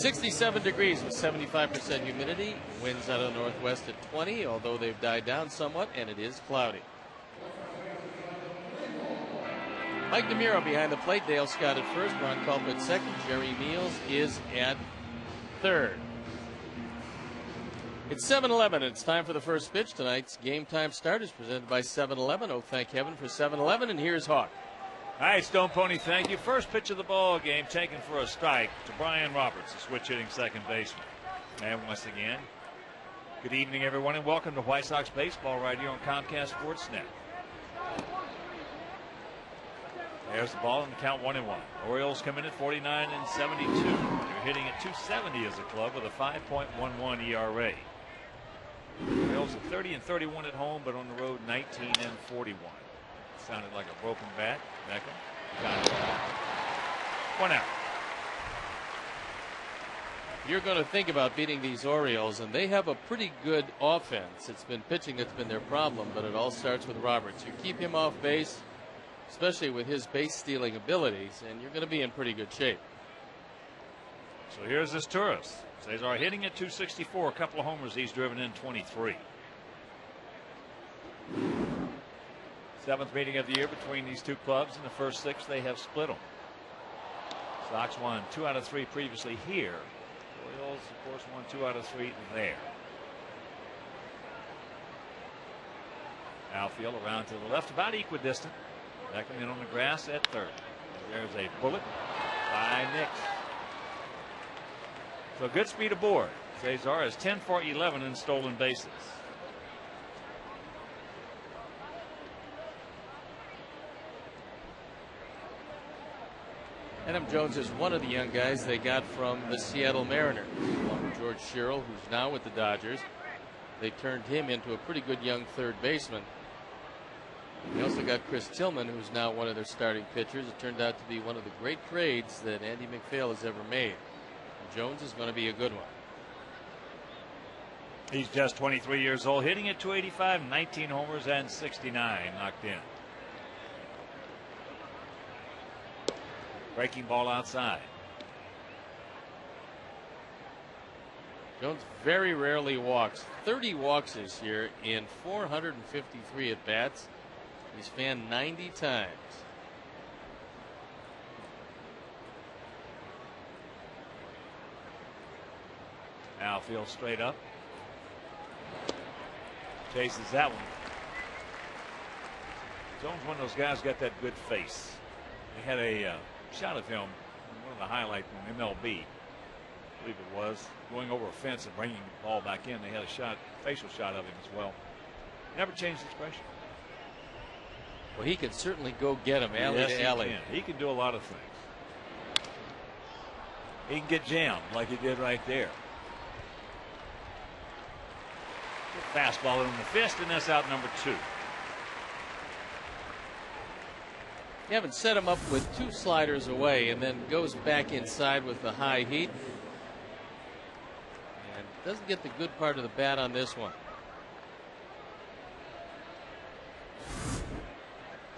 67 degrees with 75% humidity. Winds out of the northwest at 20, although they've died down somewhat, and it is cloudy. Mike DeMuro behind the plate. Dale Scott at first. Ron Culp at second. Jerry Meals is at third. It's 7-Eleven. It's time for the first pitch. Tonight's game time start is presented by 7-Eleven. Oh, thank heaven for 7-Eleven. And here's Hawk. All right, Stone Pony, thank you. First pitch of the ball game taken for a strike to Brian Roberts, the switch hitting second baseman. And once again, good evening, everyone, and welcome to White Sox baseball right here on Comcast Sportsnet. There's the ball, and the count 1-1. Orioles come in at 49 and 72. They're hitting at 270 as a club with a 5.11 ERA. Orioles are 30 and 31 at home, but on the road 19 and 41. Sounded like a broken bat. Beckham got it. 1 out. You're going to think about beating these Orioles, and they have a pretty good offense. It's been pitching that's been their problem, but it all starts with Roberts. You keep him off base, especially with his base stealing abilities, and you're going to be in pretty good shape. So here's this Turris. Cesar hitting at 264, a couple of homers. He's driven in 23. Seventh meeting of the year between these two clubs. In the first 6, they have split them. Sox won 2 out of 3 previously here. Orioles, of course, won 2 out of 3 there. Outfield around to the left, about equidistant. Beckham in on the grass at third. There's a bullet by Nix. So good speed aboard. Cesar is 10 for 11 in stolen bases. Adam Jones is one of the young guys they got from the Seattle Mariners, along with George Sherrill, who's now with the Dodgers. They turned him into a pretty good young third baseman. They also got Chris Tillman, who's now one of their starting pitchers. It turned out to be one of the great trades that Andy MacPhail has ever made. And Jones is going to be a good one. He's just 23 years old, hitting at 285, 19 homers and 69 knocked in. Breaking ball outside. Jones very rarely walks. 30 walks this year in 453 at bats. He's fanned 90 times. Outfield straight up. Chases that one. Jones, one of those guys, got that good face. They had a shot of him in one of the highlights from MLB, I believe it was, going over a fence and bringing the ball back in. They had a facial shot of him as well. Never changed expression. Well, he can certainly go get him alley yes, to alley. He can do a lot of things. He can get jammed like he did right there. Good fastball in the fist, and that's out number 2. You haven't set him up with 2 sliders away and then goes back inside with the high heat. And doesn't get the good part of the bat on this one.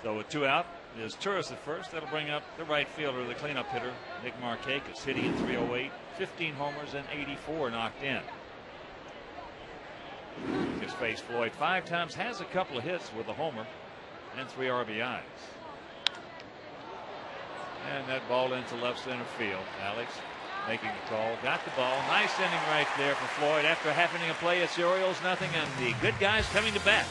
So with 2 out is Turris at first. That'll bring up the right fielder, the cleanup hitter, Nick Markakis, hitting at 308, 15 homers and 84 knocked in. His face Floyd 5 times, has a couple of hits with a homer and 3 RBIs. And that ball into left center field. Alex making the call. Got the ball. Nice inning right there for Floyd. After half inning of play, it's the Orioles nothing, and the good guys coming to bat.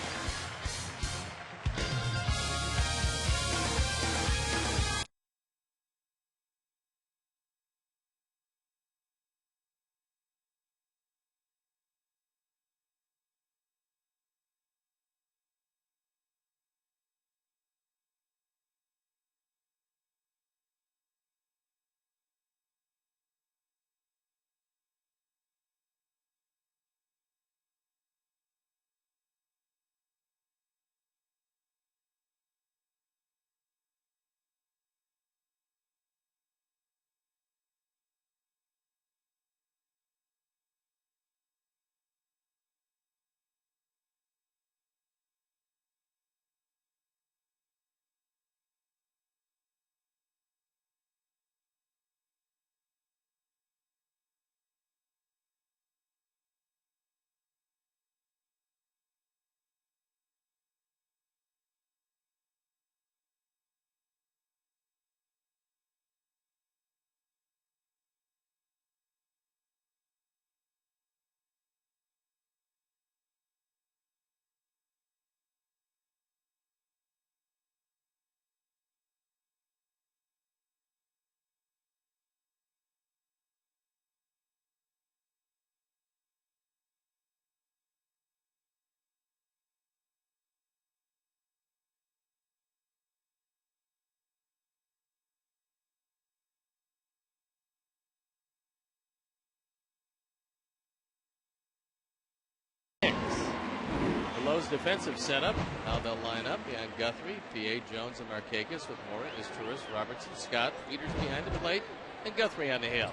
Close defensive setup. Now they'll line up behind Guthrie, PA, Jones, and Markakis with Mora, Isturis, Robertson, Scott, Peters behind the plate, and Guthrie on the hill.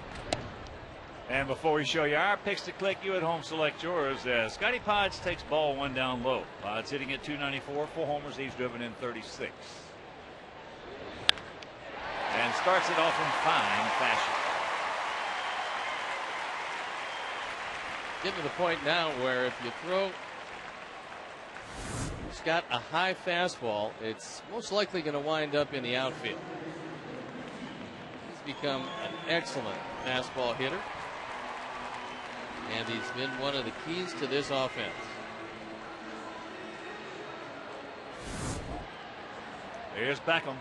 And before we show you our picks to click, you at home select yours. Scotty Pods takes ball one down low. Pods hitting at 294, 4 homers. He's driven in 36. And starts it off in fine fashion. Getting to the point now where if you throw Scott a high fastball, it's most likely going to wind up in the outfield. He's become an excellent fastball hitter, and he's been one of the keys to this offense. Here's Beckham.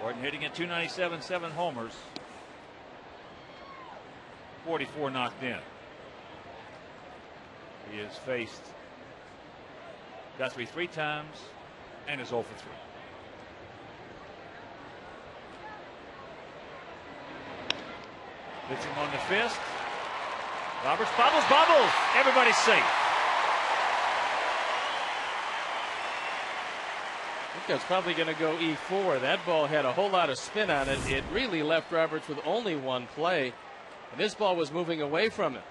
Gordon hitting at 297, 7 homers. 44 knocked in. He has faced Guthrie 3 times and is 0 for 3. Hits him on the fist. Roberts bobbles. Everybody's safe. I think that's probably going to go E4. That ball had a whole lot of spin on it. It really left Roberts with only one play, and this ball was moving away from him.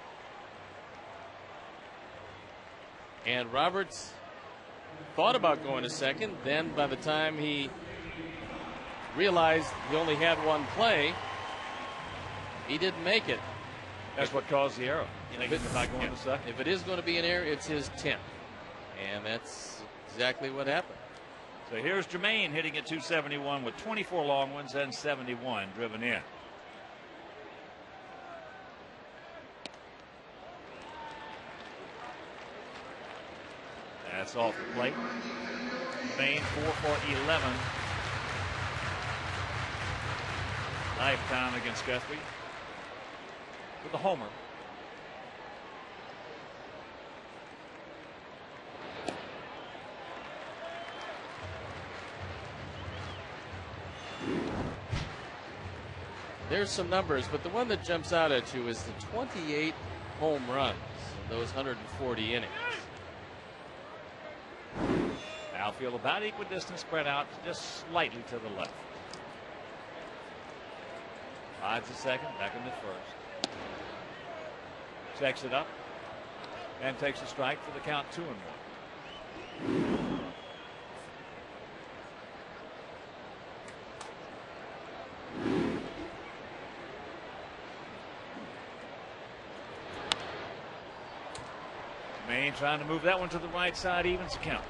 And Roberts thought about going to second. Then by the time he realized he only had one play, he didn't make it. That's what caused the error. If it is going to be an error, it's his 10th. And that's exactly what happened. So here's Jermaine hitting at 271 with 24 long ones and 71 driven in. That's off the plate. Jermaine 4 for 11. Lifetime against Guthrie with a homer. There's some numbers, but the one that jumps out at you is the 28 home runs in those 140 innings. Outfield about equidistant, spread out just slightly to the left. Odds a second, back in the first. Checks it up and takes a strike for the count 2-1. Maine trying to move that one to the right side, evens the count.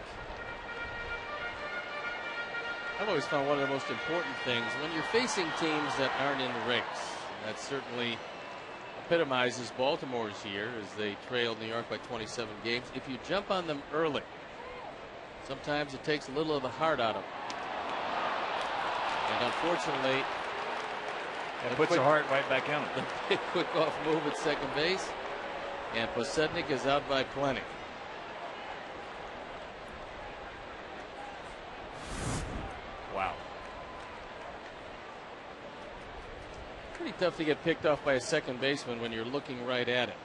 I've always found one of the most important things when you're facing teams that aren't in the race. That certainly epitomizes Baltimore's year as they trailed New York by 27 games. If you jump on them early, sometimes it takes a little of the heart out of them. And unfortunately, it puts the heart right back in it. The quick off move at second base, and Posednik is out by plenty. Wow. Pretty tough to get picked off by a second baseman when you're looking right at it.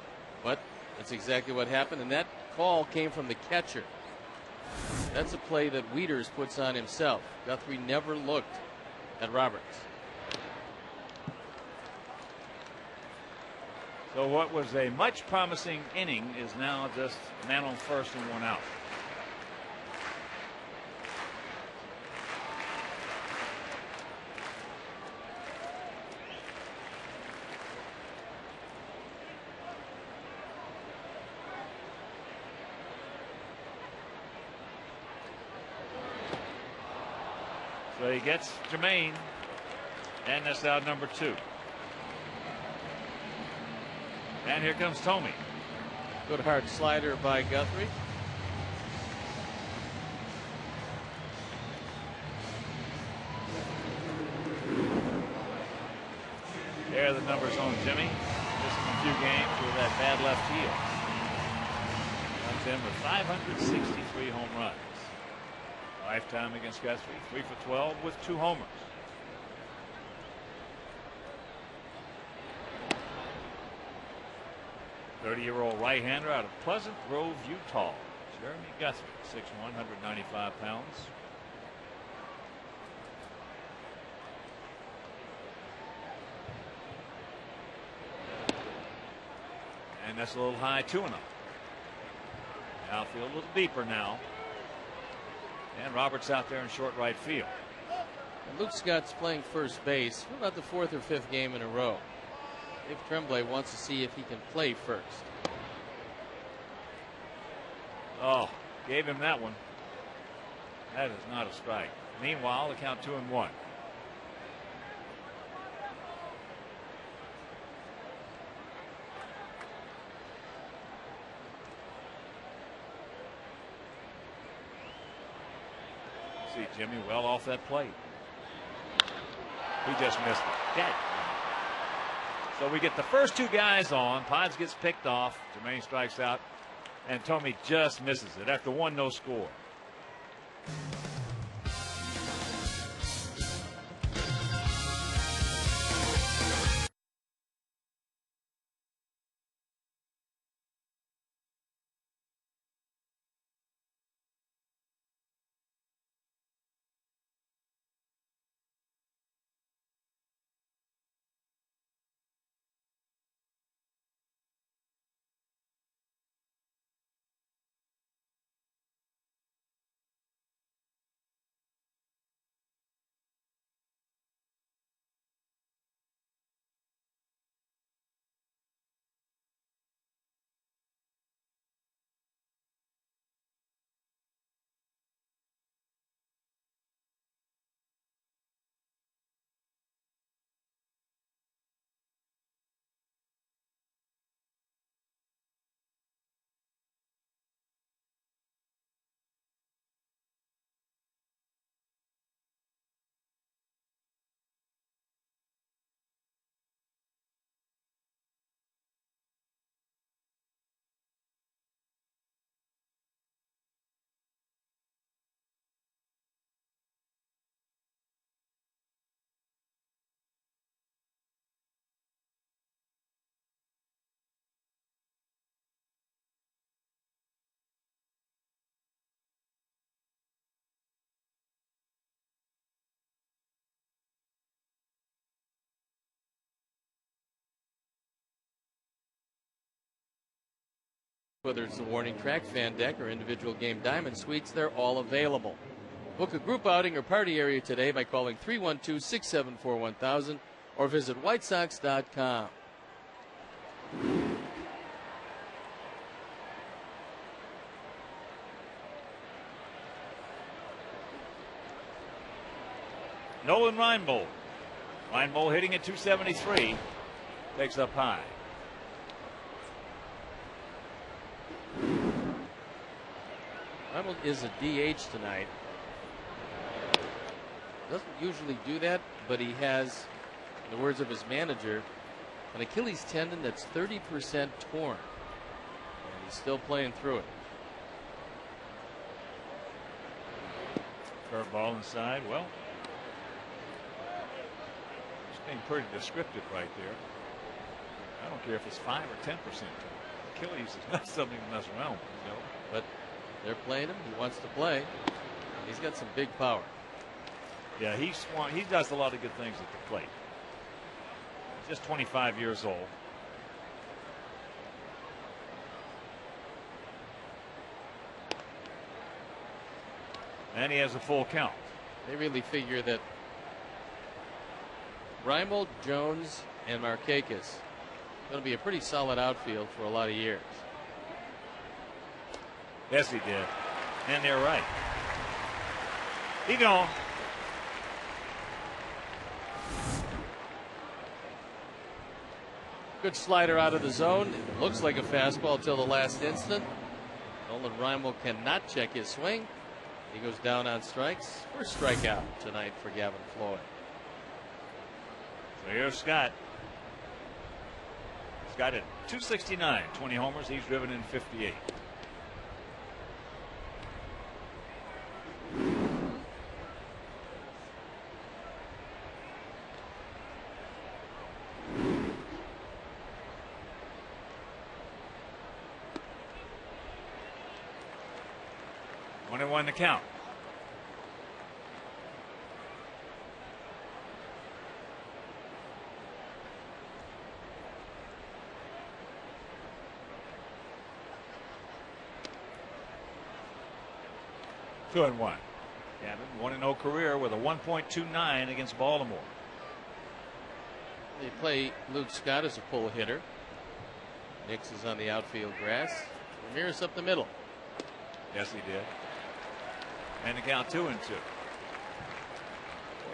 But that's exactly what happened, and that call came from the catcher. That's a play that Wieters puts on himself. Guthrie never looked at Roberts. So what was a much promising inning is now just a man on first and one out. So he gets Jermaine, and that's out number 2. And here comes Tomey. Good hard slider by Guthrie. There are the numbers on Jimmy. Missing a few games with that bad left heel. Comes in with 563 home runs. Lifetime against Guthrie, 3 for 12 with 2 homers. '30-year-old right-hander out of Pleasant Grove, Utah. Jeremy Guthrie, 6'1", 195 pounds. And that's a little high, 2-0. Outfield a little deeper now. And Roberts out there in short right field. And Luke Scott's playing first base for about the 4th or 5th game in a row. Dave Tremblay wants to see if he can play first. Oh, gave him that one. That is not a strike. Meanwhile, the count 2-1. See Jimmy well off that plate. He just missed it. Dead. So we get the first two guys on. Pods gets picked off. Jermaine strikes out. And Tommy just misses it after 1-0 score. Whether it's the warning track, fan deck, or individual game diamond suites, they're all available. Book a group outing or party area today by calling 312-674-1000 or visit whitesox.com. Nolan Reinbold. Reinbold hitting at 273. Takes up high. Reinbold is a DH tonight. Doesn't usually do that, but he has, in the words of his manager, an Achilles tendon that's 30% torn. And he's still playing through it. Curveball inside. Well, it's being pretty descriptive right there. I don't care if it's 5 or 10%. Achilles is not something to mess around with, you know. But they're playing him. He wants to play. He's got some big power. Yeah, he does a lot of good things at the plate. He's just 25 years old. And he has a full count. They really figure that Reinbold, Jones, and Markakis going to be a pretty solid outfield for a lot of years. Yes, he did. And they're right. He gone. Good slider out of the zone. It looks like a fastball till the last instant. Nolan Reinbold cannot check his swing. He goes down on strikes. First strikeout tonight for Gavin Floyd. So here's Scott. Scott at 269, 20 homers. He's driven in 58. 1-1 to count. Two and one. Gavin, 1-0 career with a 1.29 against Baltimore. They play Luke Scott as a pull hitter. Nix is on the outfield grass. Ramirez up the middle. Yes, he did. And the count 2-2. Boy,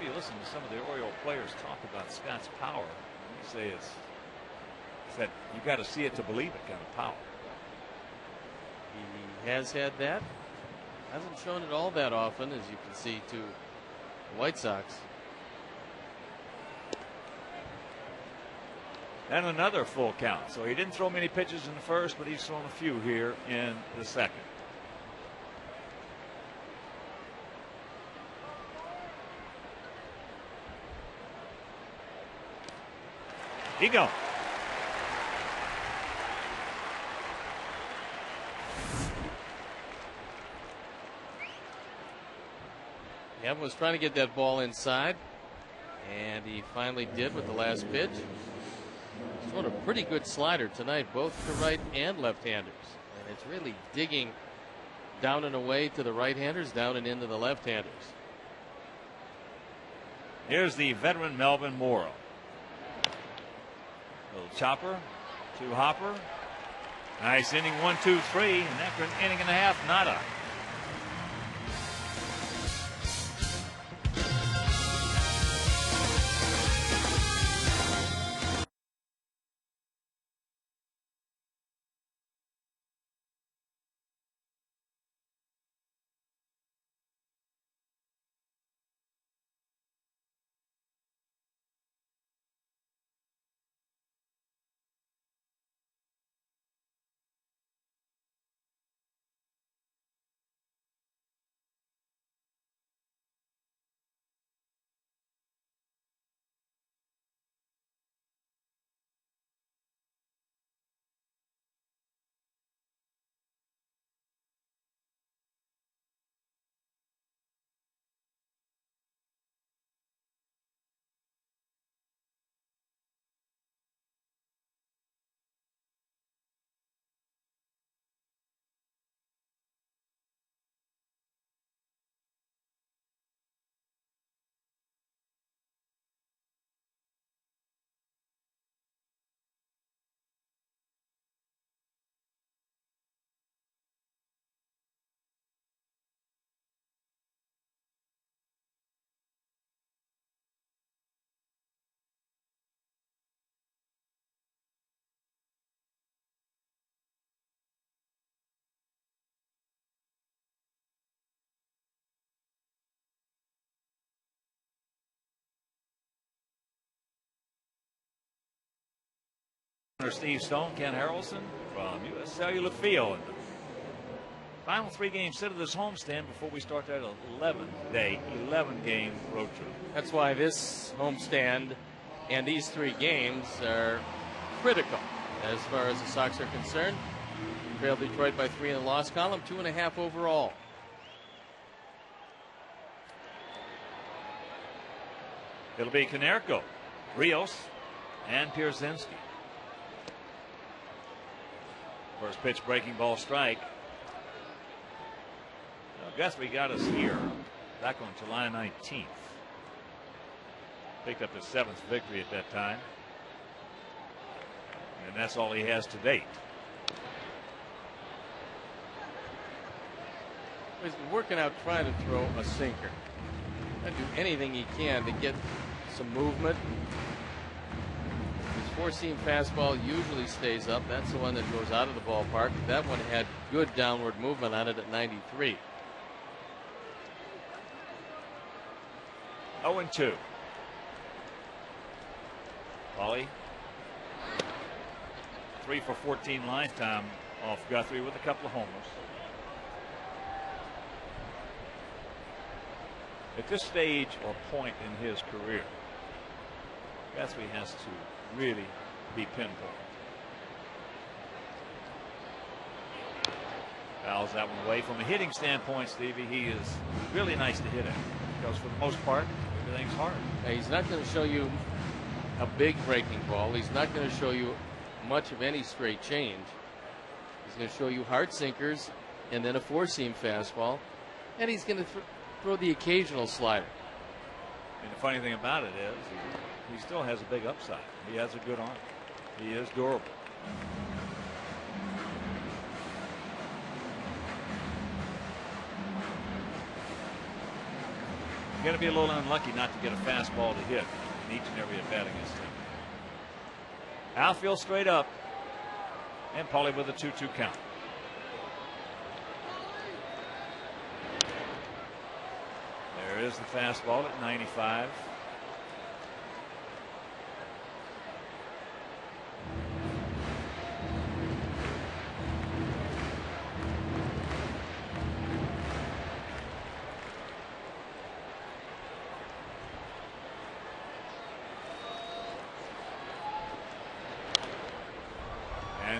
you listen to some of the Oriole players talk about Scott's power. And you say it's that you got to see it to believe it kind of power. He has had that. Hasn't shown it all that often, as you can see, to the White Sox. And another full count. So he didn't throw many pitches in the first, but he's thrown a few here in the second. He go. Gavin was trying to get that ball inside, and he finally did with the last pitch. He's thrown a pretty good slider tonight, both to right and left-handers, and it's really digging down and away to the right-handers, down and into the left-handers. Here's the veteran Melvin Morrow. Little chopper, two hopper. Nice inning, 1, 2, 3, and after an inning and a half, nada. Steve Stone, Ken Harrelson from U.S. Cellular Field. Final 3-game set of this homestand before we start that 11-game road trip. That's why this homestand and these 3 games are critical as far as the Sox are concerned. Trailed Detroit by 3 in the loss column, 2.5 overall. It'll be Konerko, Rios, and Pierzynski. First pitch, breaking ball, strike. Now, Guthrie got us here back on July 19th. Picked up his 7th victory at that time. And that's all he has to date. He's been working out trying to throw a sinker. Trying to do anything he can to get some movement. His four-seam fastball usually stays up. That's the one that goes out of the ballpark. That one had good downward movement on it at 93. 0-2. Paulie. 3 for 14 lifetime off Guthrie with a couple of homers. At this stage or point in his career, Guthrie has to really be pinpoint. Fouls that one away. From a hitting standpoint, Stevie, he is really nice to hit at because for the most part, everything's hard. He's not going to show you a big breaking ball. He's not going to show you much of any straight change. He's going to show you hard sinkers and then a four-seam fastball, and he's going to throw the occasional slider. And the funny thing about it is he still has a big upside. He has a good arm. He is durable. Going to be a little unlucky not to get a fastball to hit in each and every at bat against him. Outfield straight up, and Paulie with a 2-2 count. There is the fastball at 95.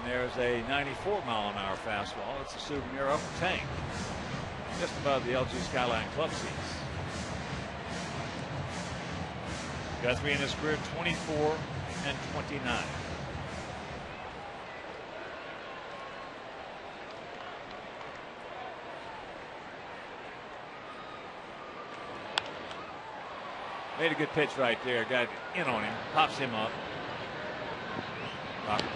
There's a 94-mile-an-hour fastball. It's a souvenir upper tank, just above the LG Skyline club seats. Guthrie in his career 24 and 29. Made a good pitch right there. Got in on him, pops him up. Roberts.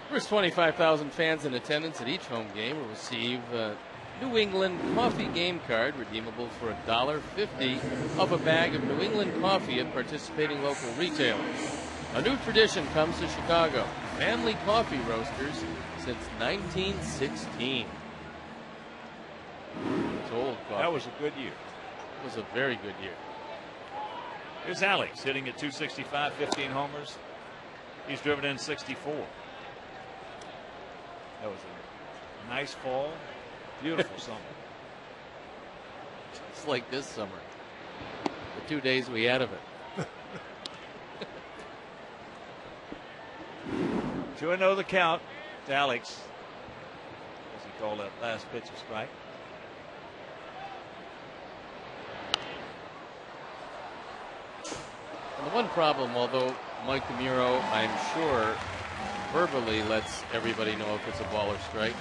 First 25,000 fans in attendance at each home game will receive a New England coffee game card redeemable for $1.50 of a bag of New England coffee at participating local retailers. A new tradition comes to Chicago. Family coffee roasters since 1916. It's old coffee. That was a good year. It was a very good year. Here's Alex hitting at 265, 15 homers. He's driven in 64. That was a nice fall. Beautiful summer. It's like this summer. The 2 days we had of it. 2-0 the count to Alex. As he called that last pitch a strike. And the one problem, although Mike DeMuro, I'm sure, verbally lets everybody know if it's a ball or strike,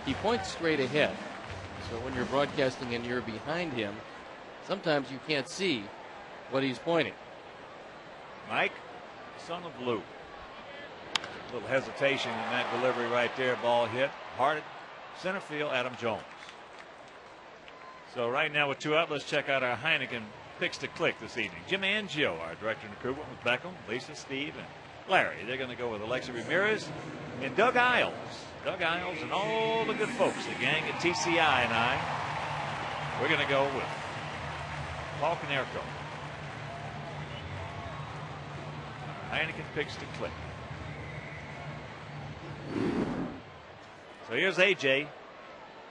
he points straight ahead. So when you're broadcasting and you're behind him, sometimes you can't see what he's pointing. Mike, son of Lou. A little hesitation in that delivery right there. Ball hit hard at center field. Adam Jones. So right now with two out, let's check out our Heineken picks to click this evening. Jim Angio, our director and crew, went with Beckham, Lisa, Steve, and Larry. They're going to go with Alexa Ramirez and Doug Isles. Doug Isles and all the good folks, the gang at TCI and I. We're going to go with Paul Konerko. Heineken picks to click. So here's AJ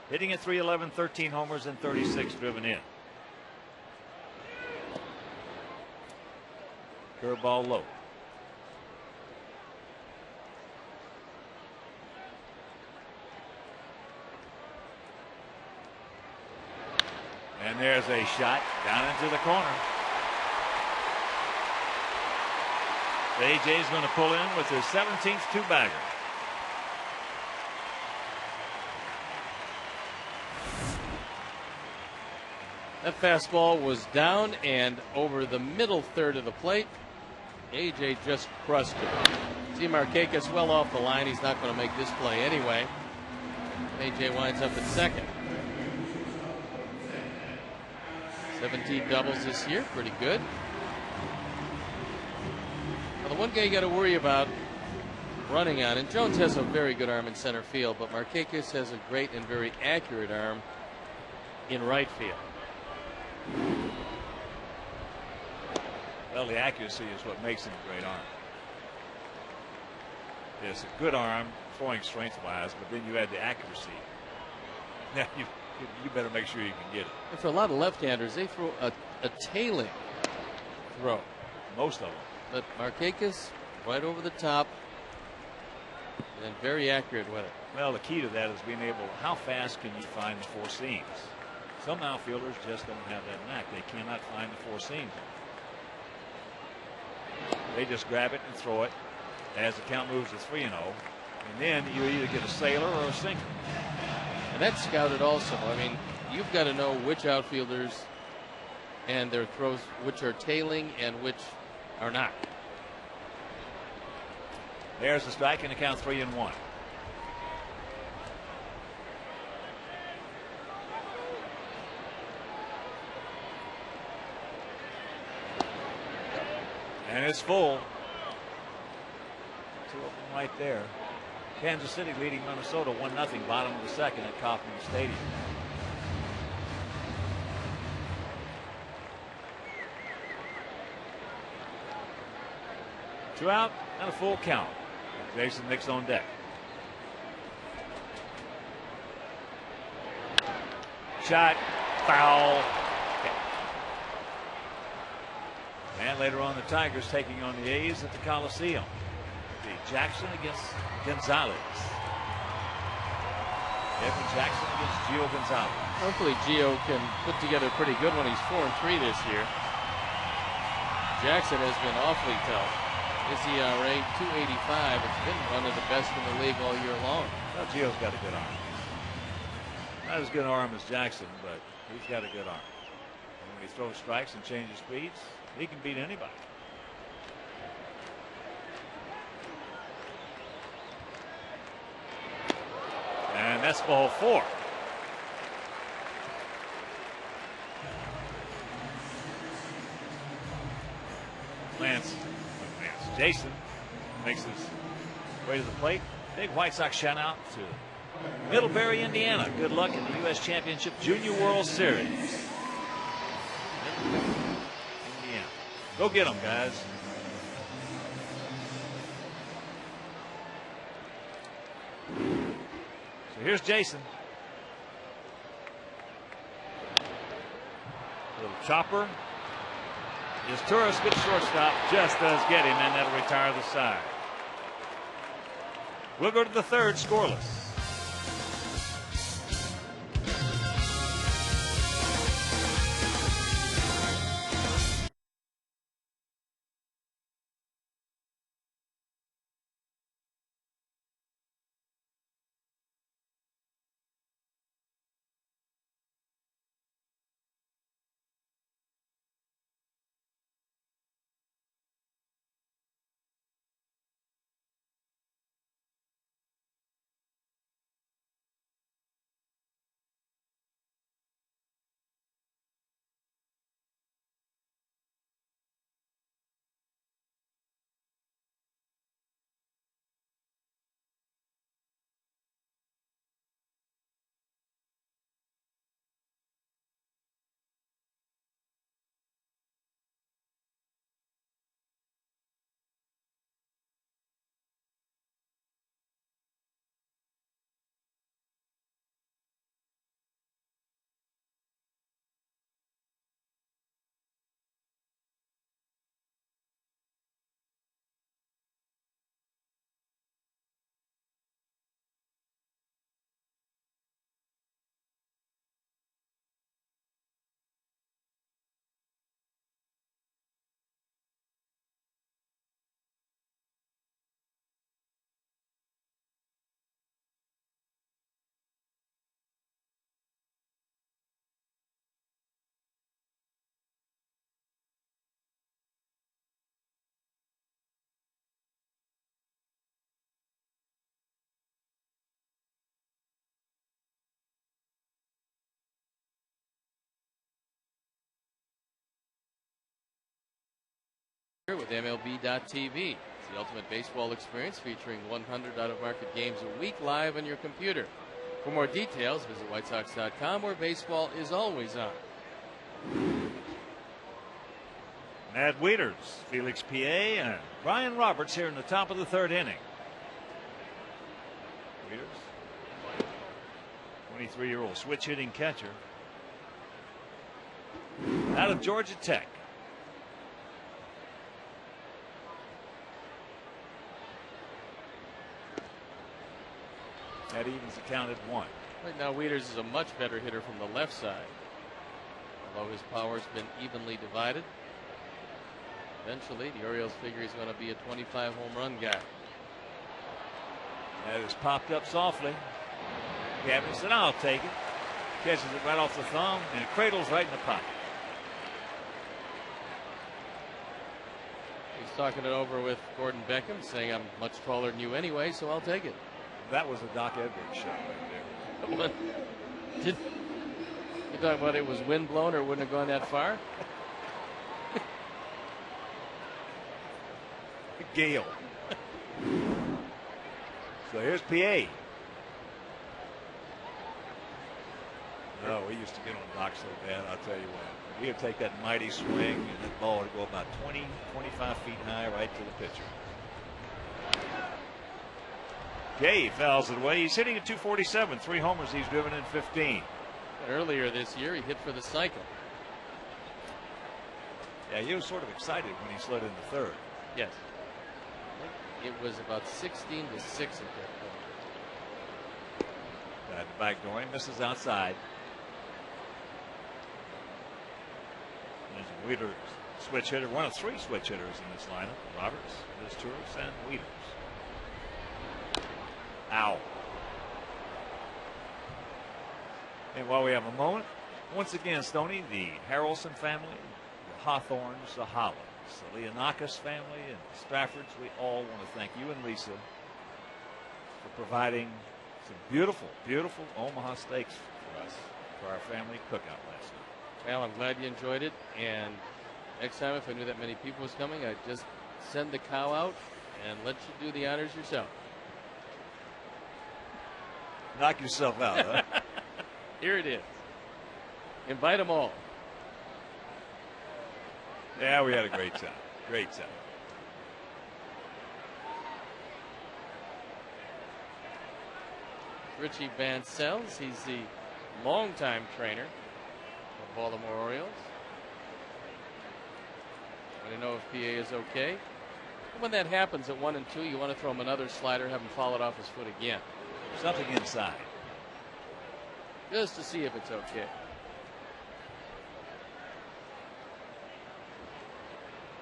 hitting at 311, 13 homers and 36 driven in. Curveball low. And there's a shot down into the corner. AJ's going to pull in with his 17th two-bagger. That fastball was down and over the middle third of the plate. AJ just crushed it. See Markakis well off the line. He's not going to make this play anyway. AJ winds up at second. 17 doubles this year. Pretty good. Now the one guy you got to worry about running on, and Jones has a very good arm in center field, but Markakis has a great and very accurate arm in right field. Well, the accuracy is what makes him a great arm. It's a good arm, throwing strength-wise, but then you add the accuracy. Now you better make sure you can get it. And for a lot of left-handers, they throw a tailing throw. Most of them. But Markakis, right over the top. and very accurate with it. Well, the key to that is being able, how fast can you find the four seams? Some outfielders just don't have that knack. They cannot find the four seams. They just grab it and throw it as the count moves to 3-0. And then you either get a sailor or a sinker. And that's scouted also. I mean, you've got to know which outfielders and their throws, which are tailing and which are not. There's the strike, and the count 3-1. And it's full. Two of them right there. Kansas City leading Minnesota 1-0, bottom of the second at Kauffman Stadium. Two out and a full count. Jason Nick's on deck. Shot, foul. And later on, the Tigers taking on the A's at the Coliseum. The Jackson against Gonzalez. Edwin Jackson against Gio Gonzalez. Hopefully Gio can put together a pretty good one. He's 4-3 this year. Jackson has been awfully tough. His ERA 2.85. It's been one of the best in the league all year long. Well, Gio's got a good arm. Not as good an arm as Jackson, but he's got a good arm. And when he throws strikes and changes speeds, he can beat anybody. And that's ball 4. Jason makes his way to the plate. Big White Sox shout out to Middlebury, Indiana. Good luck in the U.S. Championship Junior World Series. Indiana. Go get them, guys. So here's Jason. Little chopper. His Torres, good shortstop, just does get him, and that'll retire the side. We'll go to the third, scoreless. With MLB.tv. It's the ultimate baseball experience featuring 100 out-of-market games a week live on your computer. For more details, visit WhiteSox.com, where baseball is always on. Matt Wieters, Felix PA, and Brian Roberts here in the top of the third inning. Wieters, 23-year-old switch hitting catcher out of Georgia Tech. That evens the count at 1. Right now, Wieters is a much better hitter from the left side, although his power's been evenly divided. Eventually, the Orioles figure he's going to be a 25 home run guy. That is popped up softly. Gavin said, "I'll take it." Catches it right off the thumb, and it cradles right in the pocket. He's talking it over with Gordon Beckham, saying, "I'm much taller than you anyway, so I'll take it." That was a Doc Edwards shot right there. You talking about it was wind blown or wouldn't have gone that far? Gale. So here's PA. Oh, we used to get on Doc so bad, I'll tell you what. We would take that mighty swing, and that ball would go about 20, 25 feet high right to the pitcher. Gay fouls it away. He's hitting at 247. 3 homers. He's driven in 15. Earlier this year, he hit for the cycle. Yeah, he was sort of excited when he slid into third. Yes. It was about 16 to 6 at that point. Got the back door. He misses outside. There's a Wieters switch hitter. One of 3 switch hitters in this lineup. Roberts, Venturis, and Wieters. Ow. And while we have a moment, once again, Stoney, the Harrelson family, the Hawthorns, the Hollands, the Leonakis family, and the Straffords, we all want to thank you and Lisa for providing some beautiful, beautiful Omaha steaks for us for our family cookout last night. Well, I'm glad you enjoyed it. And next time, if I knew that many people was coming, I'd just send the cow out and let you do the honors yourself. Knock yourself out, huh? Here it is. Invite them all. Yeah, we had a great time. Great time. Richie Van Sells, he's the longtime trainer of Baltimore Orioles. Want to know if PA is okay. When that happens at 1 and 2, you want to throw him another slider, have him foul it off his foot again. Something inside. Just to see if it's okay.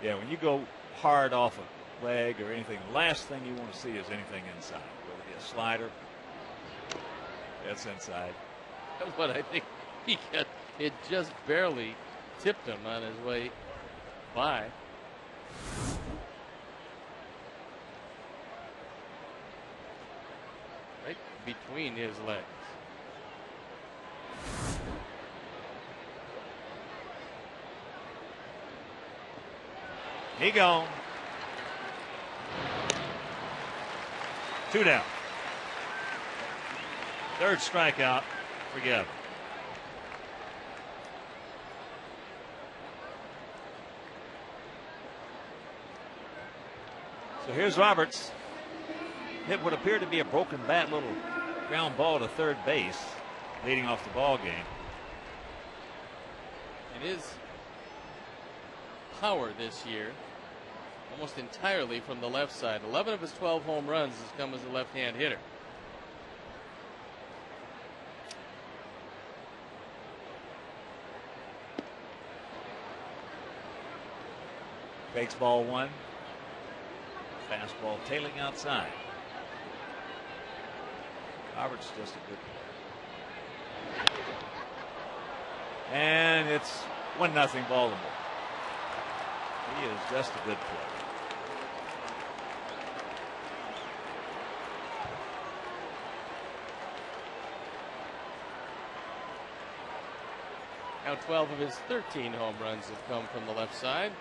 Yeah, when you go hard off a leg or anything, the last thing you want to see is anything inside. Whether it be a slider, that's inside. But I think it just barely tipped him on his way by. Right between his legs. He gone. 2 down. Third strikeout for Gavin. So here's Roberts. Hit what appeared to be a broken bat, little ground ball to third base, leading off the ball game. And his power this year almost entirely from the left side. 11 of his 12 home runs has come as a left-hand hitter. Fakes ball 1. Fastball tailing outside. Roberts just a good play. And it's 1-0 Baltimore. He is just a good player. Now 12 of his 13 home runs have come from the left side.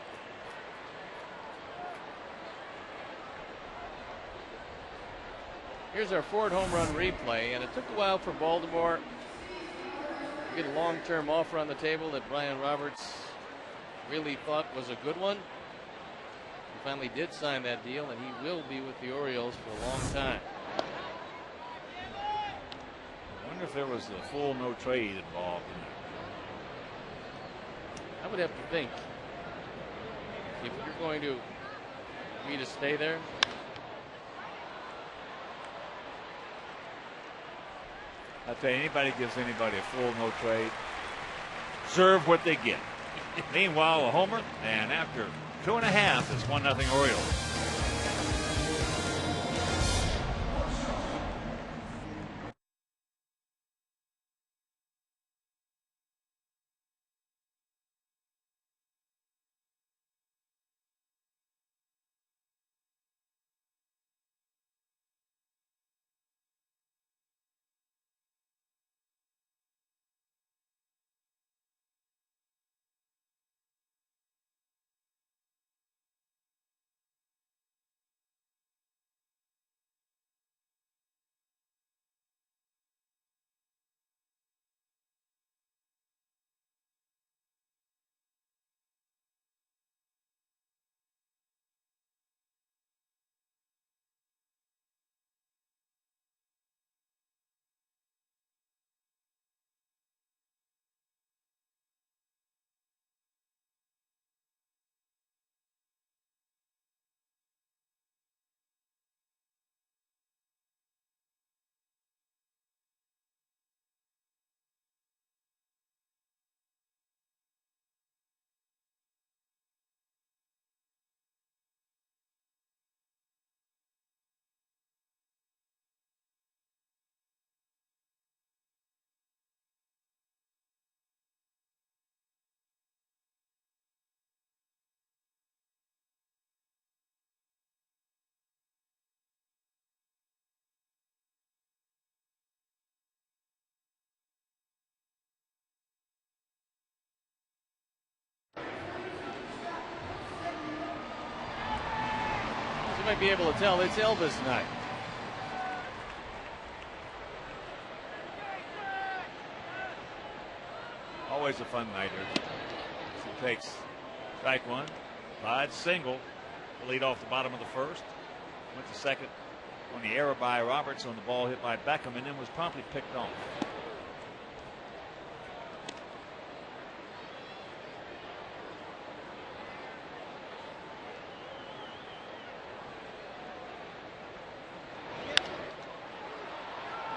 Here's our Ford home run replay, and it took a while for Baltimore to get a long-term offer on the table that Brian Roberts really thought was a good one. He finally did sign that deal, and he will be with the Orioles for a long time. I wonder if there was a full no trade involved in it. I would have to think, if you're going to me to stay there, I tell you, anybody gives anybody a full no trade, serve what they get. Meanwhile, a homer, and after 2.5, it's 1-0 Orioles. You might be able to tell it's Elvis night. Always a fun night here. He takes strike one, slides single to lead off the bottom of the first. Went to second on the error by Roberts on the ball hit by Beckham, and then was promptly picked off.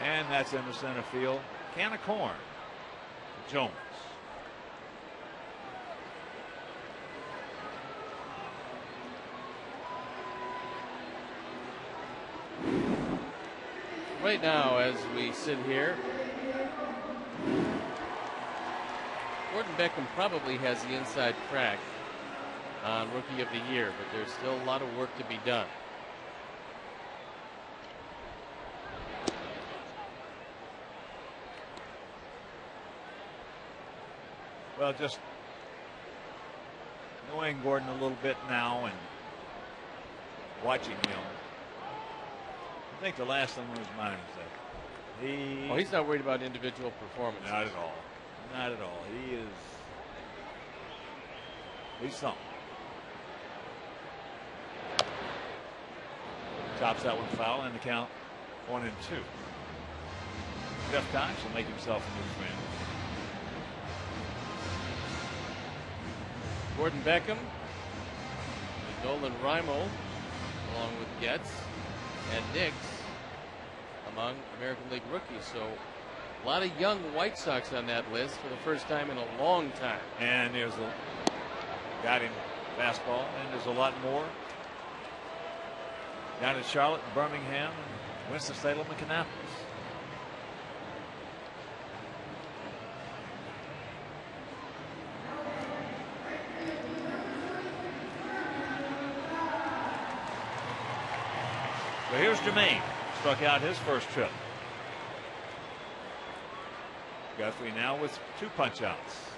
And that's into center field. Can of corn for Jones. Right now, as we sit here, Gordon Beckham probably has the inside track on Rookie of the Year, but there's still a lot of work to be done. Well, just knowing Gordon a little bit now and watching him, I think the last thing on his mind was that he's not worried about individual performance. Not at all. Not at all. He's something. Chops that one foul, and the count 1-2. Jeff Cox will make himself a new friend. Gordon Beckham, Nolan Rimo, along with Getz and Nix among American League rookies. So a lot of young White Sox on that list for the first time in a long time. And there's got him fastball, and there's a lot more down in Charlotte and Birmingham and Winston-Salem and Kannapolis. So here's Jermaine, struck out his first trip. Guthrie now with 2 punch-outs.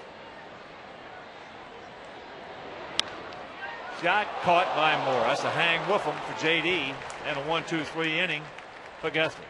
Shot caught by Moore. That's a hang woof'em for JD, and a 1-2-3 inning for Guthrie.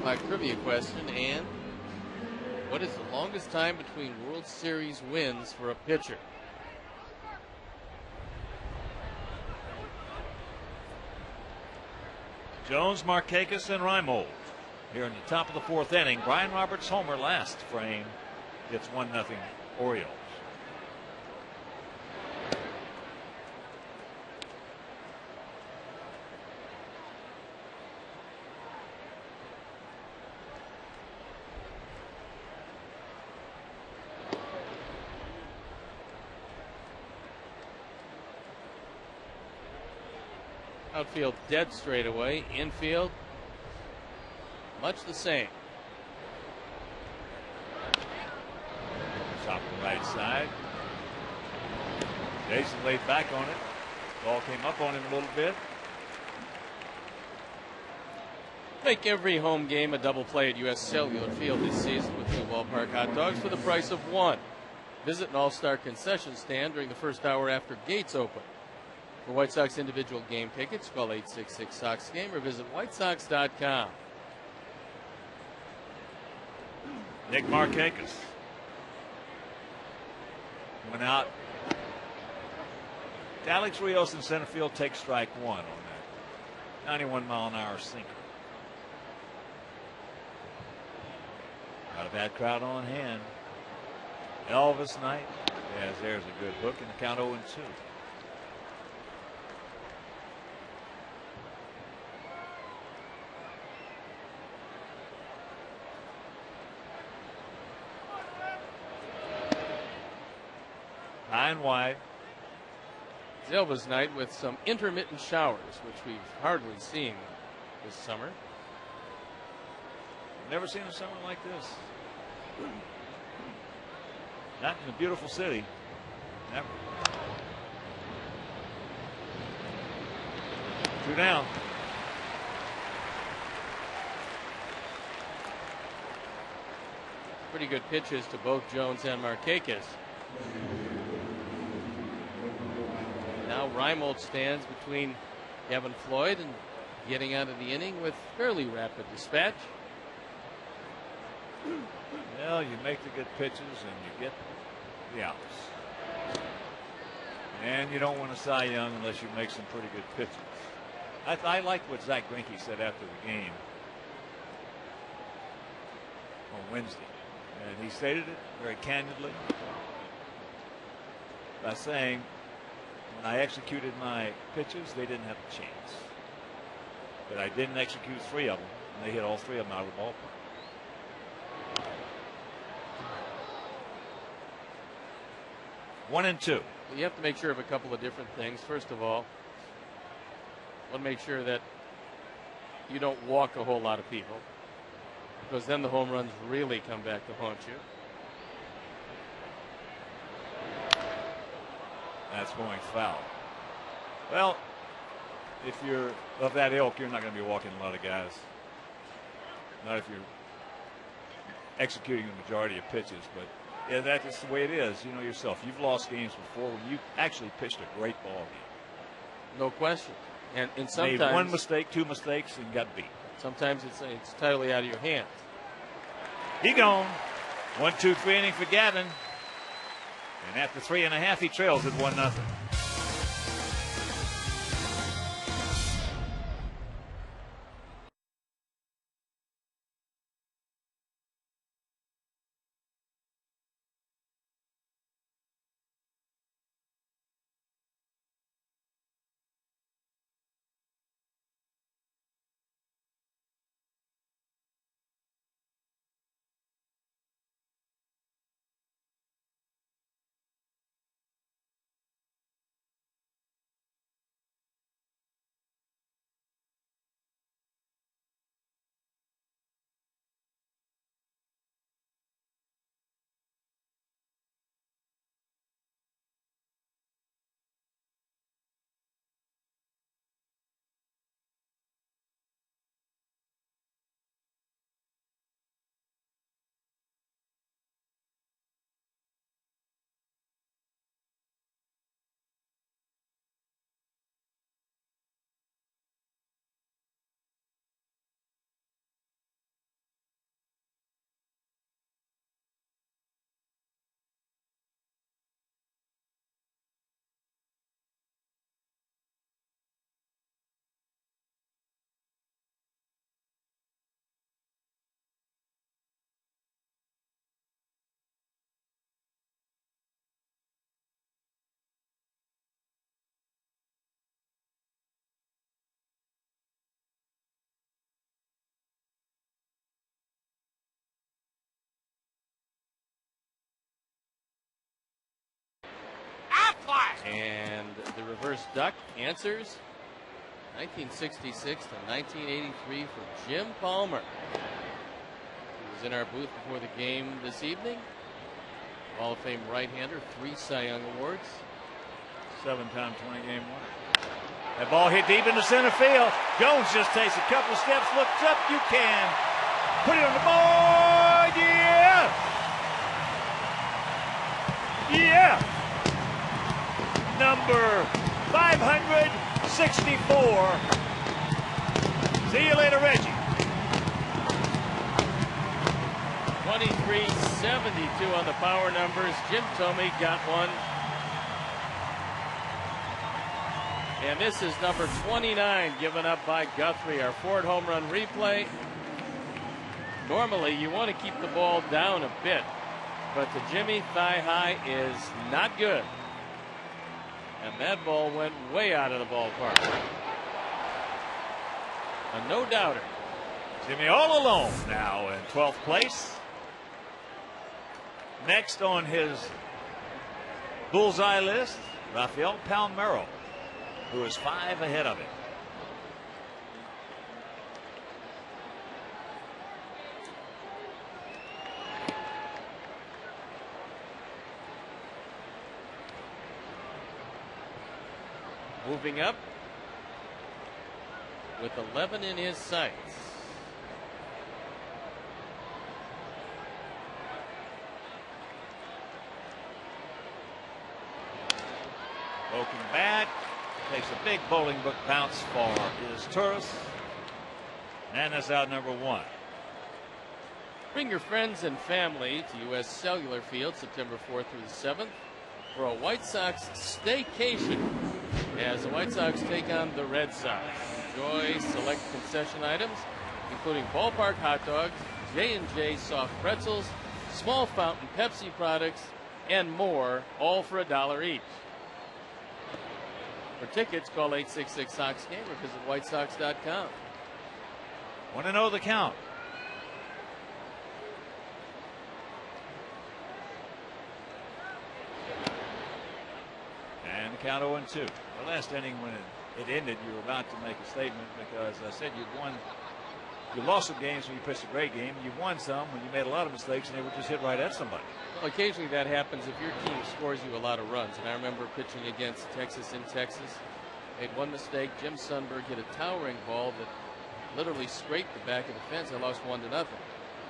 5 trivia question. And what is the longest time between World Series wins for a pitcher? Jones, Markakis, and Reimold. Here in the top of the 4th inning, Brian Roberts' homer last frame. It's 1-0 Orioles. Outfield dead straight away. Infield, much the same. Top of the right side. Jason laid back on it. Ball came up on him a little bit. Make every home game a double play at U.S. Cellular Field this season with new ballpark hot dogs for the price of one. Visit an All-Star concession stand during the first hour after gates open. For White Sox individual game tickets, call 866-SOX-GAME or visit whitesox.com. Nick Markakis went out. Alex Rios in center field takes strike 1 on that 91-mile-an-hour sinker. Got a bad crowd on hand. Elvis Knight. Yes, there's a good hook, and the count 0-2. High and wide. Elvis Knight with some intermittent showers, which we've hardly seen this summer. Never seen a summer like this. Not in a beautiful city. Never. 2 down. Pretty good pitches to both Jones and Markakis. Now Reimold stands between Kevin Floyd and getting out of the inning with fairly rapid dispatch. Well, you make the good pitches and you get the outs. And you don't want to Cy Young unless you make some pretty good pitches. I like what Zach Greinke said after the game on Wednesday. And he stated it very candidly by saying, when I executed my pitches, they didn't have a chance. But I didn't execute 3 of them, and they hit all 3 of them out of the ballpark. One and two. You have to make sure of a couple of different things. First of all, you want to make sure that you don't walk a whole lot of people, because then the home runs really come back to haunt you. That's going foul. Well, if you're of that ilk, you're not going to be walking a lot of guys. Not if you're executing the majority of pitches. But yeah, that's just the way it is. You know yourself. You've lost games before when you actually pitched a great ball game. No question. And sometimes made 1 mistake, 2 mistakes, and got beat. Sometimes it's totally out of your hands. He gone. 1-2-3 inning for Gavin. And after 3.5, he trails at 1-0. And the reverse duck answers 1966 to 1983 for Jim Palmer. He was in our booth before the game this evening. Hall of Fame right-hander, 3 Cy Young awards. 7-time 20-game winner. That ball hit deep into center field. Jones just takes a couple steps, looks up. You can put it on the board. Yeah! Yeah! Number 564. See you later, Reggie. 23-72 on the power numbers. Jim Thome got one. And this is number 29 given up by Guthrie, our Ford home run replay. Normally, you want to keep the ball down a bit, but to Jimmy, thigh high is not good. And that ball went way out of the ballpark. A no-doubter. Jimmy all alone now in 12th place. Next on his bullseye list, Rafael Palmeiro, who is 5 ahead of him. Moving up with 11 in his sights. Broken bat. Takes a big bowling book bounce for his Taurus. And that's out number 1. Bring your friends and family to U.S. Cellular Field September 4th through the 7th for a White Sox staycation as the White Sox take on the Red Sox. Enjoy select concession items, including ballpark hot dogs, J&J soft pretzels, small fountain Pepsi products, and more, all for $1 each. For tickets, call 866-SOX-GAME or visit WhiteSox.com. Want to know the count? And the count 0-2. The last inning, when it ended, you were about to make a statement because I said you'd won. You lost some games when you pitched a great game. You won some when you made a lot of mistakes and they would just hit right at somebody. Well, occasionally that happens if your team scores you a lot of runs. And I remember pitching against Texas in Texas. Made one mistake. Jim Sundberg hit a towering ball that literally scraped the back of the fence. I lost 1-0.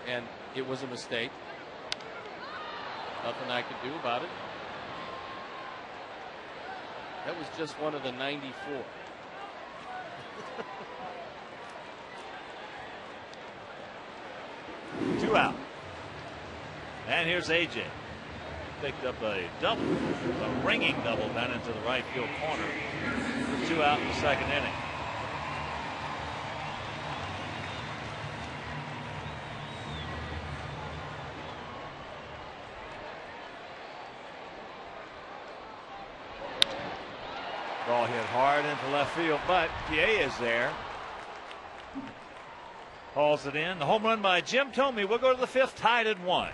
And it was a mistake. Nothing I could do about it. That was just one of the 94. Two out. And here's AJ. Picked up a double, a ringing double down into the right field corner. With 2 out in the second inning. Ball hit hard into left field, but PA is there. Hauls it in. The home run by Jim Thome. We'll go to the 5th, tied at 1.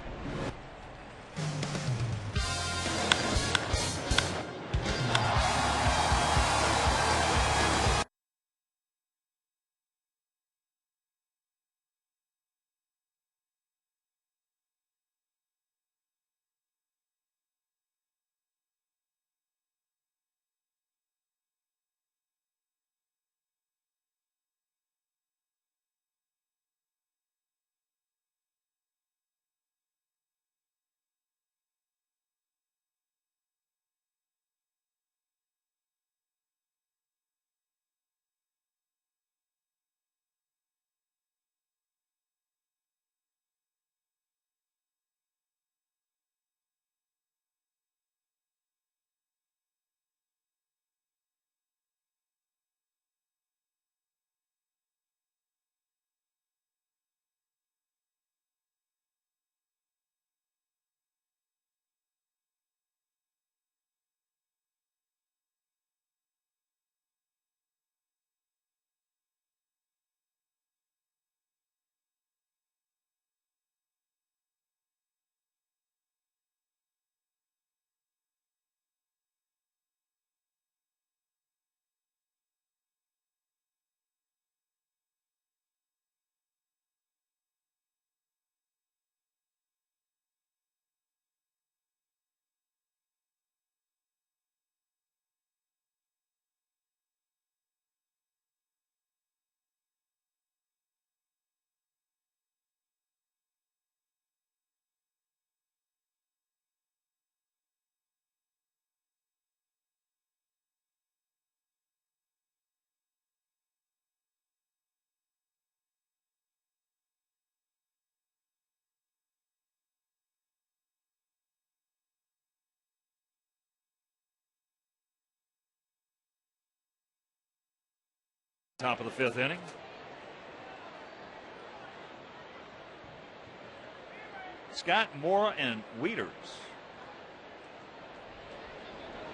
Top of the 5th inning. Scott, Mora, and Wieters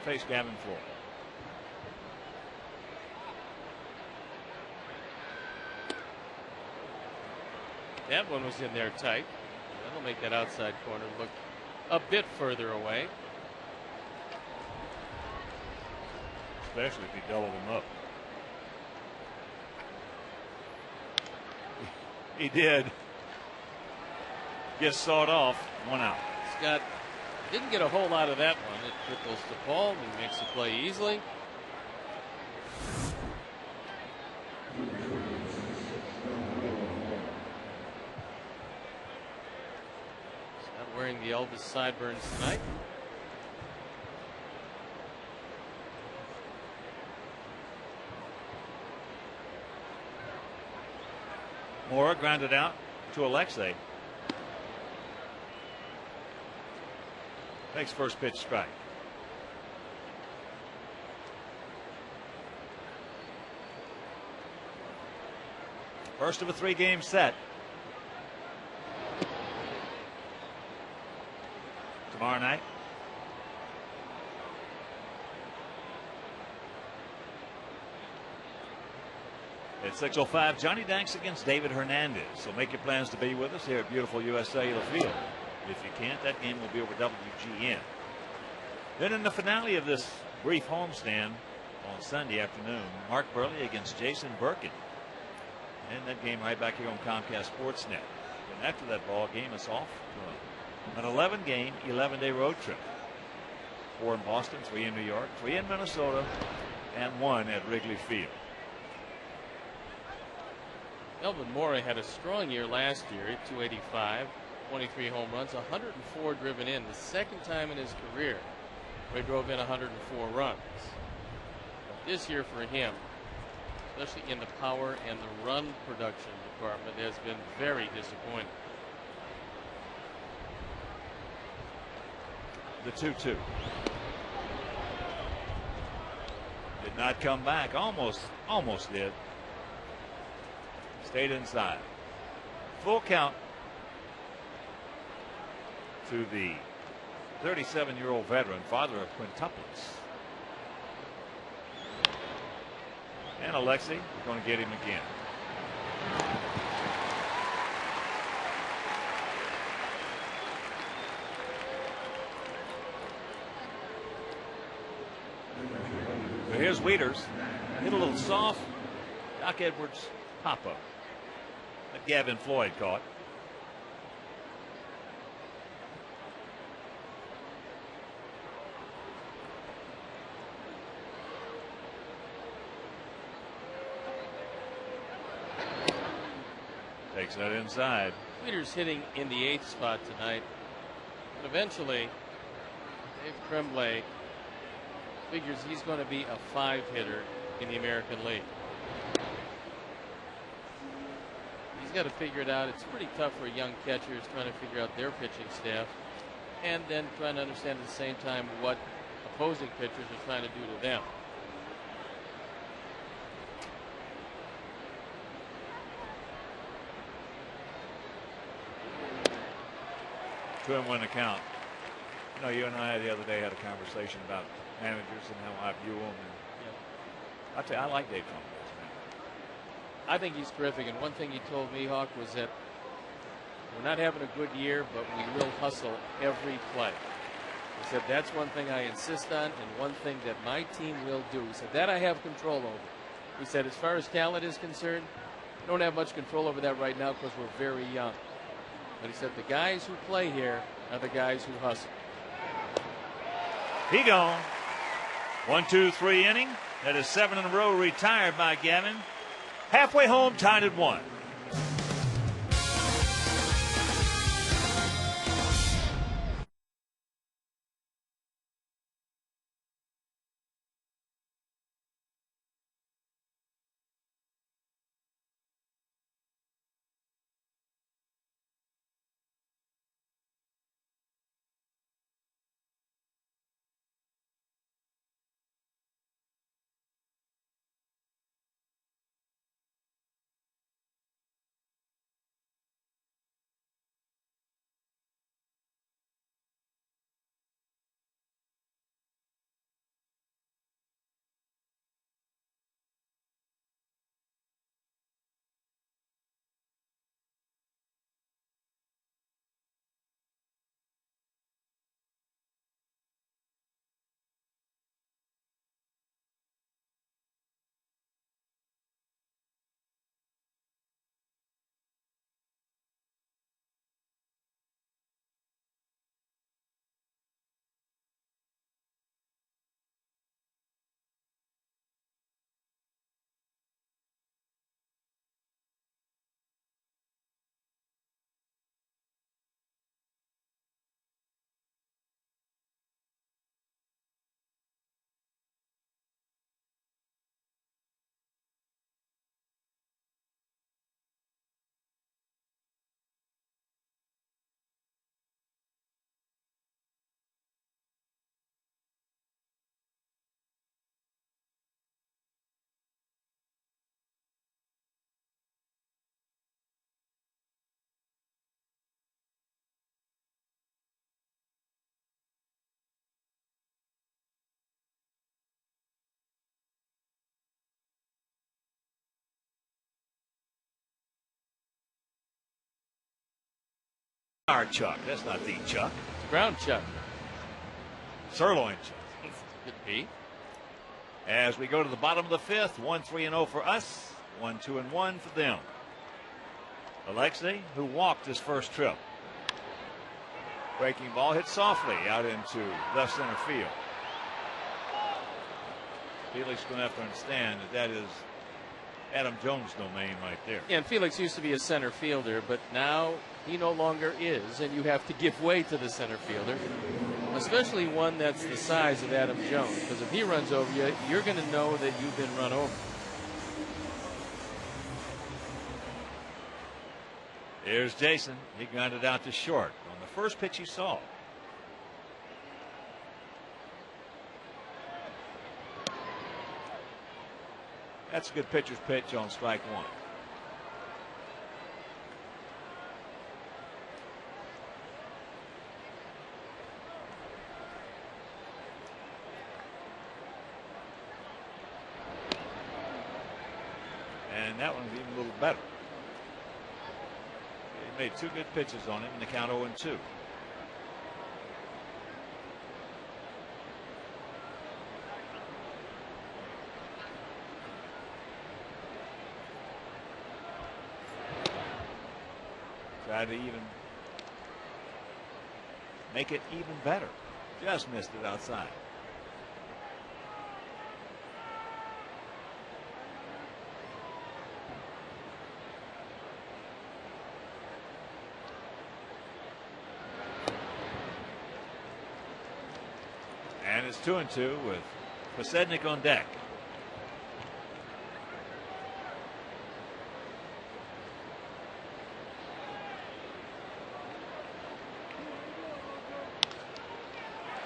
face Gavin Floyd. That one was in there tight. That'll make that outside corner look a bit further away. Especially if he doubled him up. He did. Gets sawed off. 1 out. Scott didn't get a whole lot of that one. It trickles to Paul. He makes the play easily. Scott wearing the Elvis sideburns tonight. Mora grounded out to Alexei. Makes first pitch strike. First of a 3-game set. Tomorrow night. At 6:05, Johnny Danks against David Hernandez. So make your plans to be with us here at beautiful US Cellular Field. If you can't, that game will be over WGN. Then in the finale of this brief homestand on Sunday afternoon, Mark Burley against Jason Birkin. And that game right back here on Comcast Sportsnet. And after that ball game, it's off to an 11-game, 11-day road trip. 4 in Boston, 3 in New York, 3 in Minnesota, and 1 at Wrigley Field. Melvin Mora had a strong year last year at 285, 23 home runs, 104 driven in, the second time in his career where he drove in 104 runs. But this year for him, especially in the power and the run production department, has been very disappointing. The 2-2. Did not come back. Almost did. Stayed inside. Full count to the 37-year-old veteran, father of quintuplets. And Alexei is going to get him again. So here's Wieters. Hit a little soft. Doc Edwards pop-up that Gavin Floyd caught. Takes that inside. Wieters hitting in the 8th spot tonight. But eventually, Dave Tremblay figures he's going to be a 5 hitter in the American League. He's got to figure it out. It's pretty tough for young catchers trying to figure out their pitching staff and then trying to understand at the same time what opposing pitchers are trying to do to them. Two and 1 to count. You know, you and I the other day had a conversation about managers and how I view them. And I tell you, I like Dave Trump. I think he's terrific. And one thing he told me, Hawk, was that we're not having a good year, but we will hustle every play. He said that's one thing I insist on, and one thing that my team will do. He said that I have control over. He said as far as talent is concerned, we don't have much control over that right now because we're very young. But he said the guys who play here are the guys who hustle. He gone. 1, 2, 3 inning. That is 7 in a row retired by Gavin. Halfway home, tied at 1. Our Chuck. That's not the Chuck. It's ground chuck. Sirloin Chuck. Could be. As we go to the bottom of the fifth, 1-3-0 for us, 1-2-1 for them. Alexei, who walked his first trip. Breaking ball hit softly out into left center field. Felix is going to have to understand that is Adam Jones' domain right there. Yeah, and Felix used to be a center fielder, but now he no longer is, and you have to give way to the center fielder, especially one that's the size of Adam Jones, because if he runs over you, you're going to know that you've been run over. Here's Jason. He grounded out to short on the first pitch he saw. That's a good pitcher's pitch on strike one. And that one's even a little better. He made two good pitches on him in the count 0-2. Tried to even make it even better. Just missed it outside. And it's 2-2 with Posednik on deck.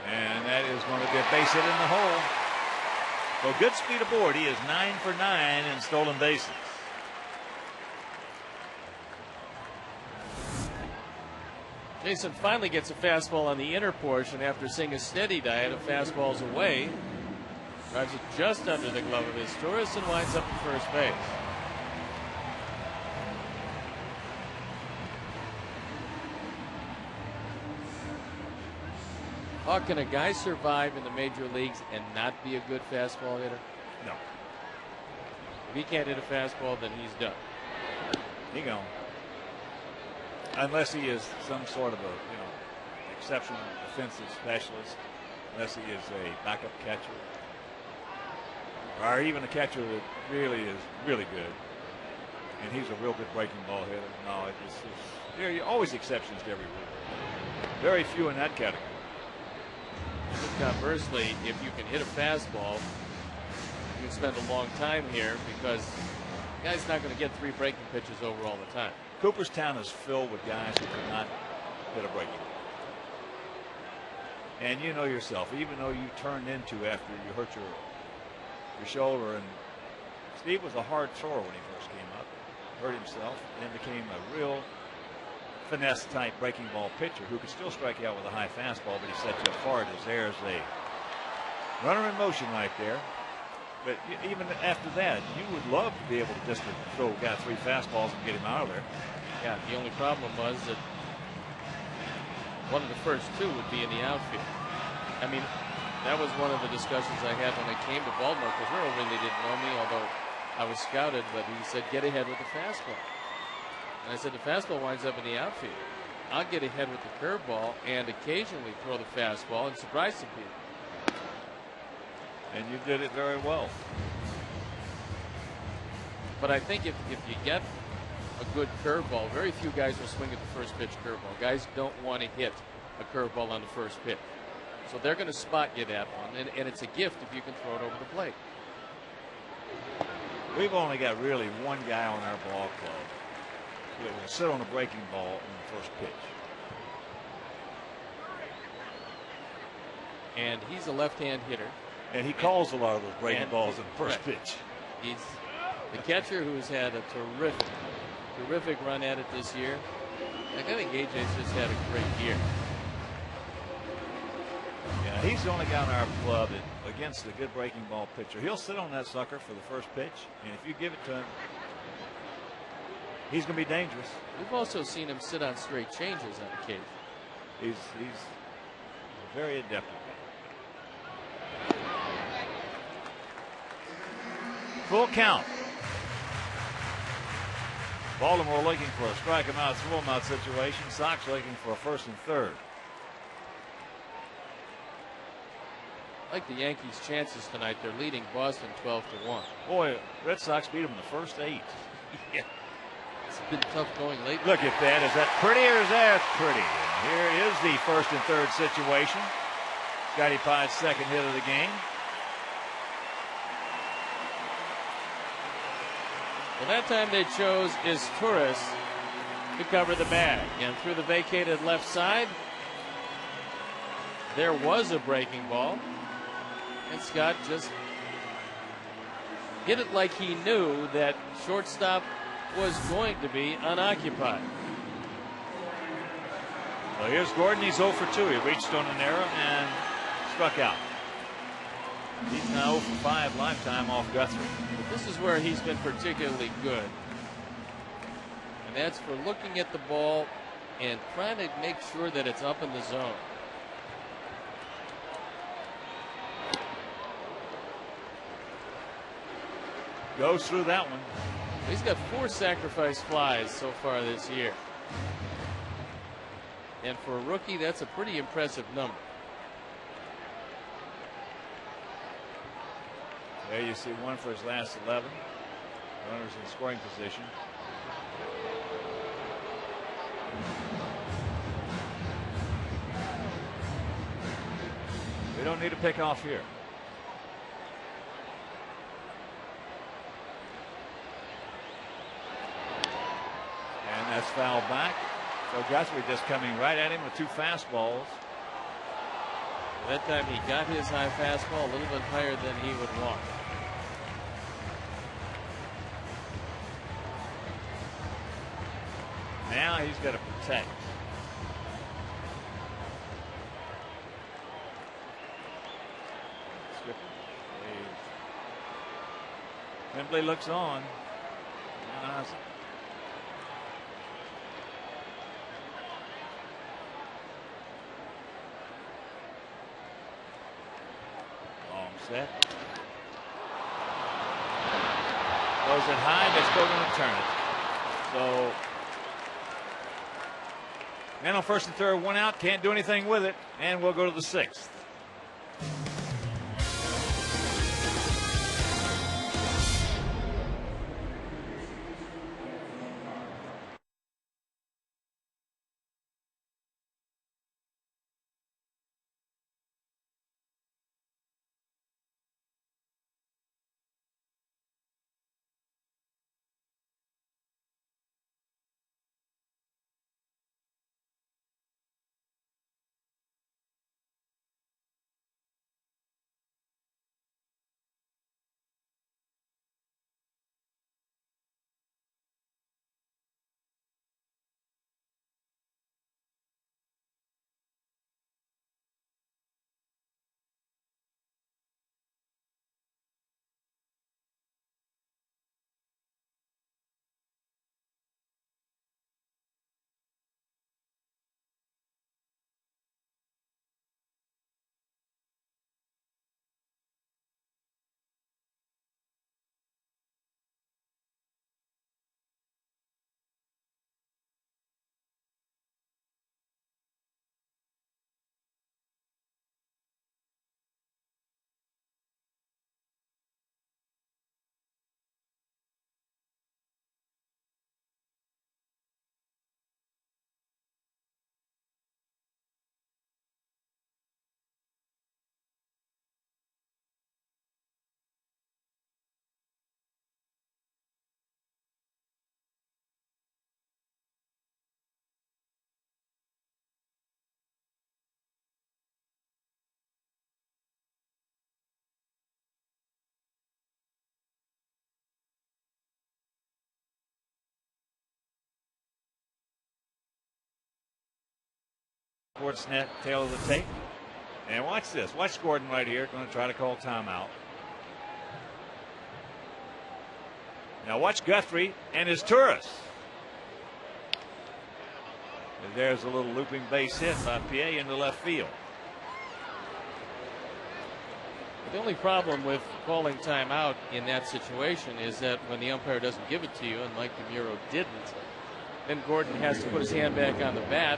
And that is going to be a base hit in the hole. So good speed aboard. He is 9 for 9 in stolen bases. Jason finally gets a fastball on the inner portion after seeing a steady diet of fastballs away. Drives it just under the glove of his tourist and winds up at first base. How can a guy survive in the major leagues and not be a good fastball hitter? No. If he can't hit a fastball, then he's done. He gone. Unless he is some sort of a, exceptional defensive specialist, unless he is a backup catcher, or even a catcher that really is really good, and he's a real good breaking ball hitter. No, there are always exceptions to every rule. Very few in that category. Conversely, if you can hit a fastball, you can spend a long time here because the guy's not going to get 3 breaking pitches over all the time. Cooperstown is filled with guys who cannot hit a breaking ball. And you know yourself, even though you turned into after you hurt your shoulder, and Steve was a hard thrower when he first came up, hurt himself, and then became a real finesse type breaking ball pitcher who could still strike you out with a high fastball, but he set you apart as there's a runner in motion right there. But even after that, you would love to be able to just throw a guy 3 fastballs and get him out of there. Yeah, the only problem was that one of the first 2 would be in the outfield. I mean, that was one of the discussions I had when I came to Baltimore, because Earl really didn't know me, although I was scouted, but he said, get ahead with the fastball. And I said, the fastball winds up in the outfield. I'll get ahead with the curveball and occasionally throw the fastball and surprise some people. And you did it very well. But I think if you get a good curveball, very few guys will swing at the first pitch curveball. Guys don't want to hit a curveball on the first pitch. So they're going to spot you that one, and it's a gift if you can throw it over the plate. We've only got really one guy on our ball club that will sit on a breaking ball on the first pitch. And he's a left-hand hitter. And he calls a lot of those breaking balls in the first right. pitch. He's the catcher who's had a terrific run at it this year. I think AJ's just had a great year. Yeah, he's the only guy on our club that, against a good breaking ball pitcher, he'll sit on that sucker for the first pitch, and if you give it to him, He's going to be dangerous. We've also seen him sit on straight changes on occasion. He's very adept at that. Full count. Baltimore looking for a strike him out, throw him out situation. Sox looking for a first and third. I like the Yankees' chances tonight. They're leading Boston 12-1. Boy, Red Sox beat them in the first 8. Yeah. It's been tough going lately. Look at that. Is that pretty or is that pretty? And here is the first and third situation. Scotty Pye's second hit of the game. Well, that time they chose is Torres to cover the bag. And through the vacated left side, there was a breaking ball. And Scott just hit it like he knew that shortstop was going to be unoccupied. Well, here's Gordon. He's 0 for 2. He reached on an error and struck out. He's now 0 for 5 lifetime off Guthrie. But this is where he's been particularly good. And that's for looking at the ball and trying to make sure that it's up in the zone. Goes through that one. He's got 4 sacrifice flies so far this year. And for a rookie, that's a pretty impressive number. There you see one for his last 11. Runners in scoring position. We don't need to pick off here. And that's fouled back. So Guthrie just coming right at him with 2 fastballs. That time he got his high fastball a little bit higher than he would want. Now he's got to protect. Simply looks on. Long set. Goes it high, they're still going to turn it. So, man on first and third, 1 out, can't do anything with it, and we'll go to the 6th. Sportsnet tail of the tape. And watch this. Watch Gordon right here. Going to try to call timeout. Now watch Guthrie and his Torres. And there's a little looping base hit by PA into left field. The only problem with calling timeout in that situation is that when the umpire doesn't give it to you, and Mike DeMuro didn't, then Gordon has to put his hand back on the bat,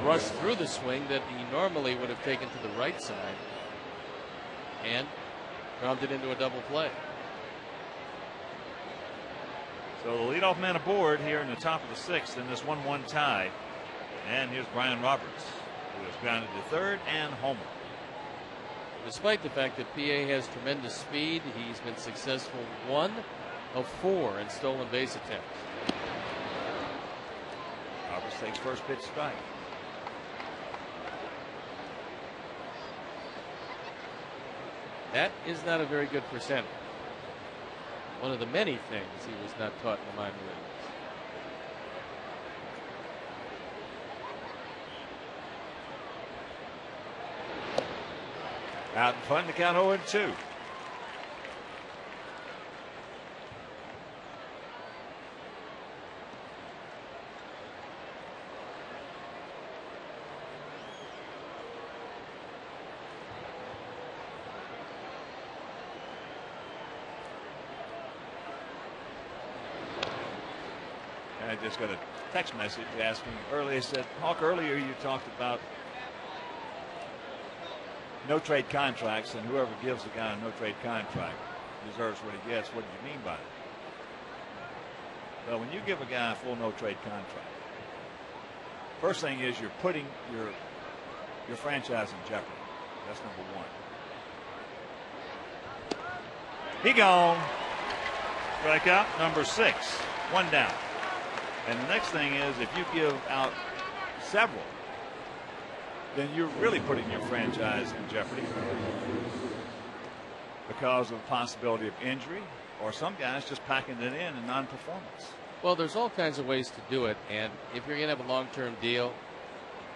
rush through the swing that he normally would have taken to the right side, and ground it into a double play. So the leadoff man aboard here in the top of the sixth in this 1-1 tie. And here's Brian Roberts, who has grounded to third and homer. Despite the fact that PA has tremendous speed, he's been successful 1 of 4 in stolen base attempts. Roberts takes first pitch strike. That is not a very good percentage. One of the many things he was not taught in the minor leagues. Out in front, the count 0-2. I just got a text message asking earlier. Said, Hawk, earlier you talked about no trade contracts, and whoever gives a guy a no trade contract deserves what he gets. What do you mean by that? Well, when you give a guy a full no trade contract, first thing is you're putting your franchise in jeopardy. That's number one. He gone. Strikeout number 6. 1 down. And the next thing is, if you give out several, then you're really putting your franchise in jeopardy because of the possibility of injury, or some guys just packing it in non-performance. Well, there's all kinds of ways to do it, and if you're going to have a long-term deal,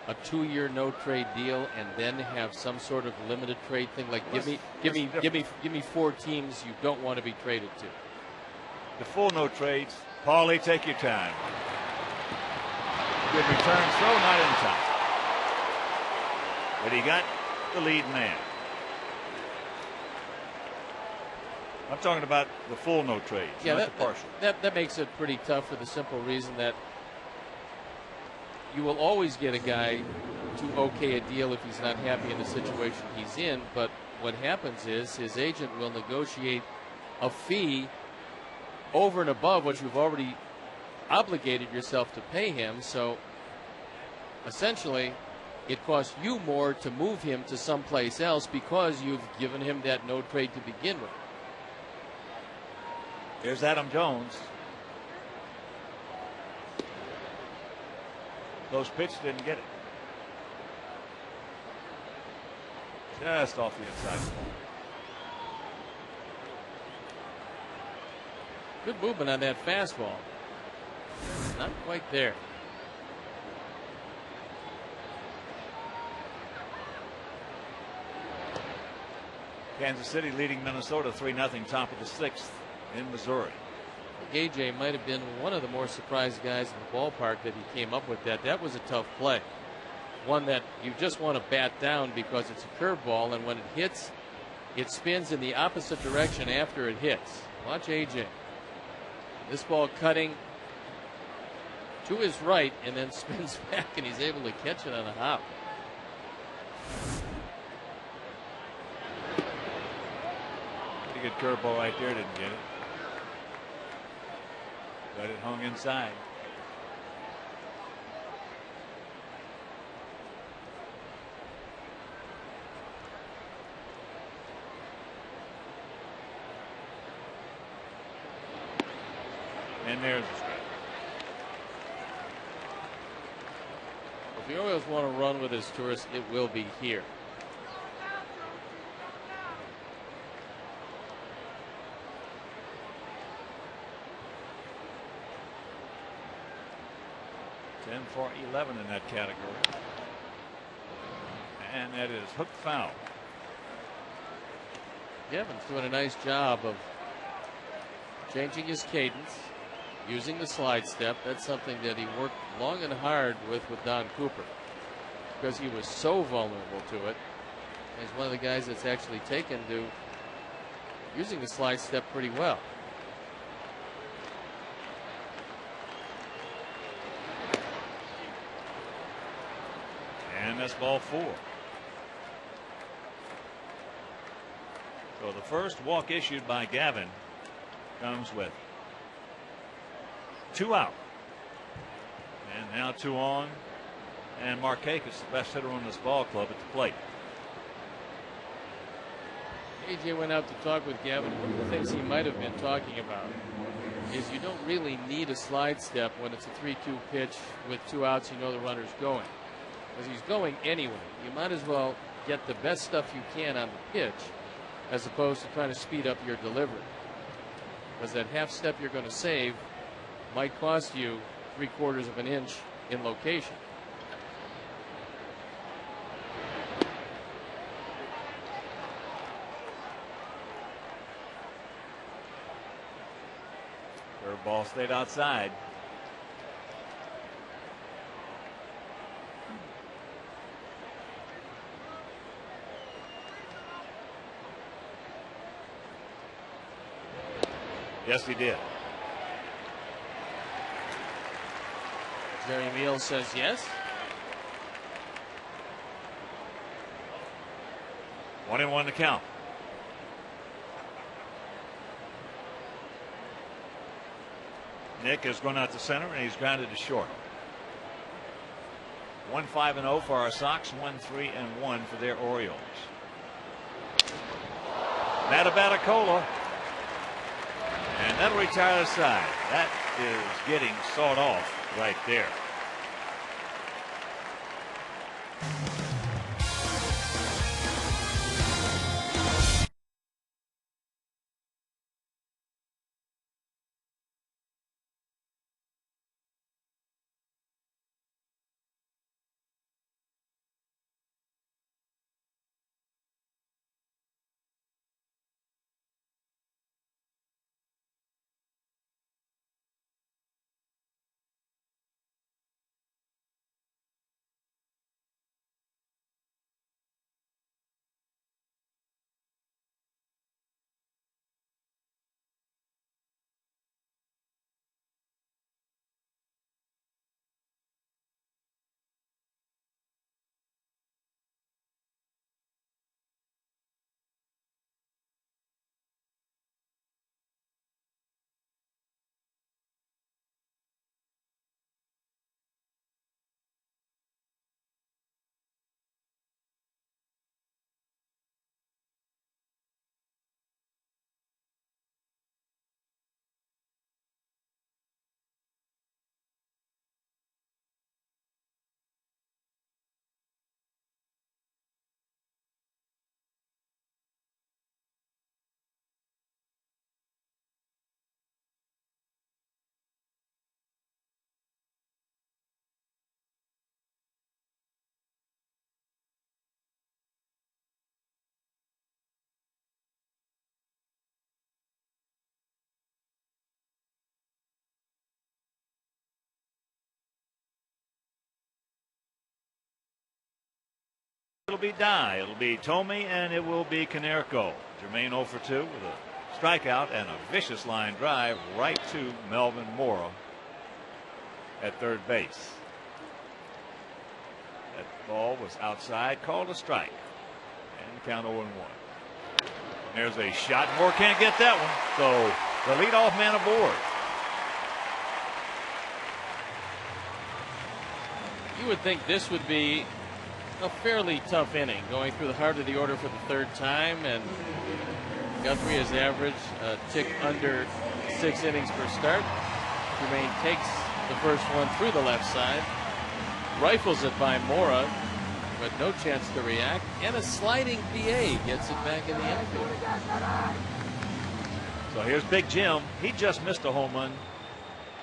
a 2-year no-trade deal, and then have some sort of limited trade thing, like give me 4 teams you don't want to be traded to. The full no trades, Paulie, take your time. Good return throw, not in time. But he got the lead man. I'm talking about the full no trades, yeah, not the partial. That makes it pretty tough for the simple reason that you will always get a guy to okay a deal if he's not happy in the situation he's in. But what happens is his agent will negotiate a fee over and above what you've already obligated yourself to pay him. So essentially, it costs you more to move him to someplace else because you've given him that no trade to begin with. Here's Adam Jones. Close pitch, didn't get it. Just off the inside. Good movement on that fastball. Not quite there. Kansas City leading Minnesota 3-0, top of the 6th in Missouri. AJ might have been one of the more surprised guys in the ballpark that he came up with that. That was a tough play. One that you just want to bat down because it's a curveball, and when it hits, it spins in the opposite direction after it hits. Watch AJ. This ball cutting to his right and then spins back, and he's able to catch it on a hop. Pretty good curveball right there, didn't get it. But it hung inside. And there's the strike. If the Orioles want to run with this tourist, it will be here. For 11 in that category. And that is hooked foul. Gavin's doing a nice job of changing his cadence, using the slide step. That's something that he worked long and hard with Don Cooper, because he was so vulnerable to it. He's one of the guys that's actually taken to using the slide step pretty well. And that's ball 4. So the first walk issued by Gavin comes with 2 out. And now 2 on. And Markakis, the best hitter on this ball club, at the plate. AJ went out to talk with Gavin. One of the things he might have been talking about is you don't really need a slide step when it's a 3-2 pitch with 2 outs. You know the runner's going. Because he's going anyway. You might as well get the best stuff you can on the pitch as opposed to trying to speed up your delivery. Because that half step you're going to save might cost you 3/4 of an inch in location. Third ball stayed outside. Yes, he did. Jerry Meals says yes. 1-1 to count. Nick has gone out to center and he's grounded to short. 1-5-0 for our Sox, 1-3-1 for their Orioles. Matabatacola. And that'll retire the side. That is getting sawed off right there. It'll be Dye, it'll be Tomey, and it will be Konerko. Jermaine 0 for 2 with a strikeout and a vicious line drive right to Melvin Mora at third base. That ball was outside, called a strike, and count 0-1. There's a shot. Moore can't get that one, so the leadoff man aboard. You would think this would be a fairly tough inning, going through the heart of the order for the 3rd time, and Guthrie has averaged a tick under 6 innings per start. Jermaine takes the first one through the left side, rifles it by Mora, but no chance to react, and a sliding PA gets it back in the infield. So here's Big Jim. He just missed a home run.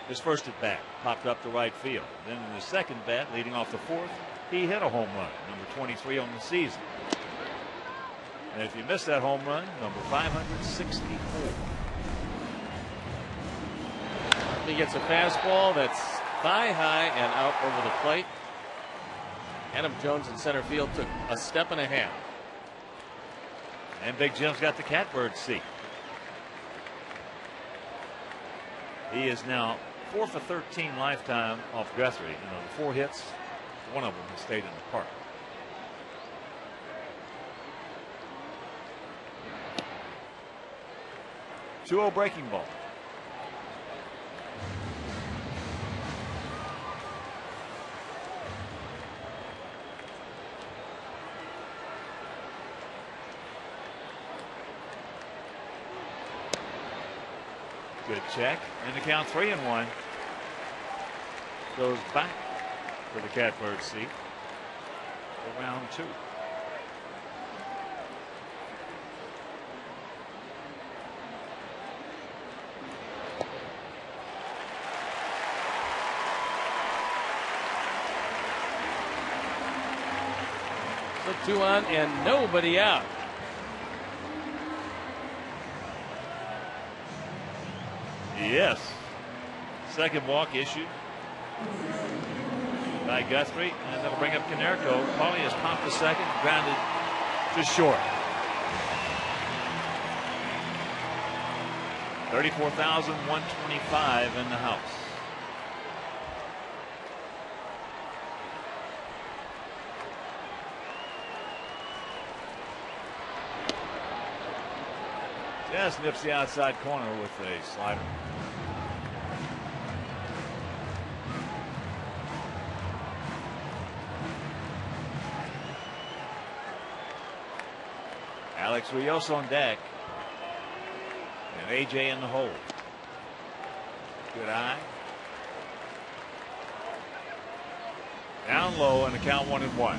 His first at bat popped up to right field. Then in his second bat, leading off the 4th, he hit a home run, number 23 on the season. And if you miss that home run, number 564. He gets a fastball that's thigh high and out over the plate. Adam Jones in center field took a step and a half. And Big Jim's got the catbird seat. He is now 4 for 13 lifetime off Guthrie. And on the 4 hits, one of them has stayed in the park. Two-0 breaking ball. Good check. And the count 3-1. Goes back to the catbird seat for round 2. So 2 on and nobody out. Yes. Second walk issued by Guthrie, and that'll bring up Konerko. Paulie has popped the second, grounded to short. 34,125 in the house. Just nips the outside corner with a slider. Alex Rios on deck. And AJ in the hole. Good eye. Down low and the count 1-1.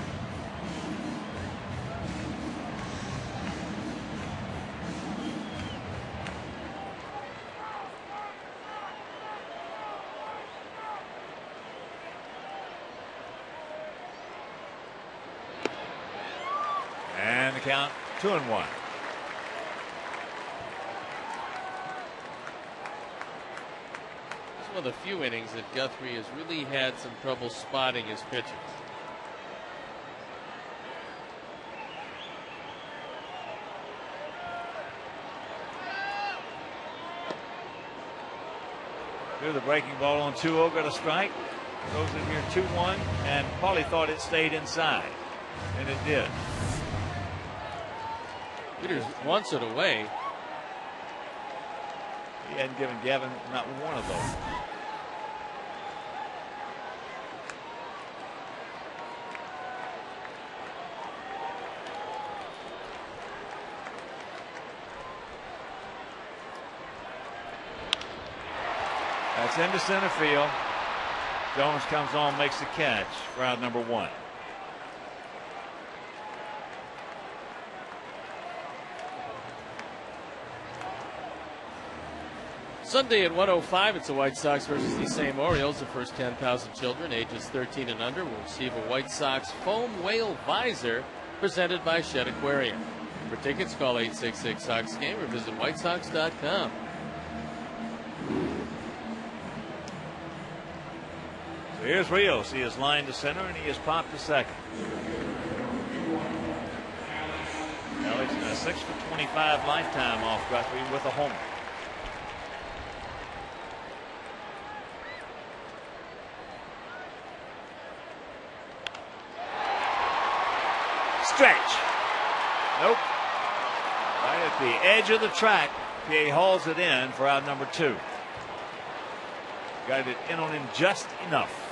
And the count 2-1. One of the few innings that Guthrie has really had some trouble spotting his pitches. Here's the breaking ball on 2-0, got a strike. Goes in here 2-1, and Paulie thought it stayed inside, and it did. Peters wants it away. He hadn't given Gavin not one of those. That's into center field. Jones comes on, makes the catch for out number 1. Sunday at 1:05, it's the White Sox versus the same Orioles. The first 10,000 children ages 13 and under will receive a White Sox foam whale visor presented by Shed Aquarium. For tickets, call 866-SOX-GAME or visit whitesox.com. So here's Rios. He is lined to center and he has popped to second. Alex, 6 for 25 lifetime off Guthrie with a homer. Stretch. Nope. Right at the edge of the track. PA hauls it in for out number 2. Got it in on him just enough.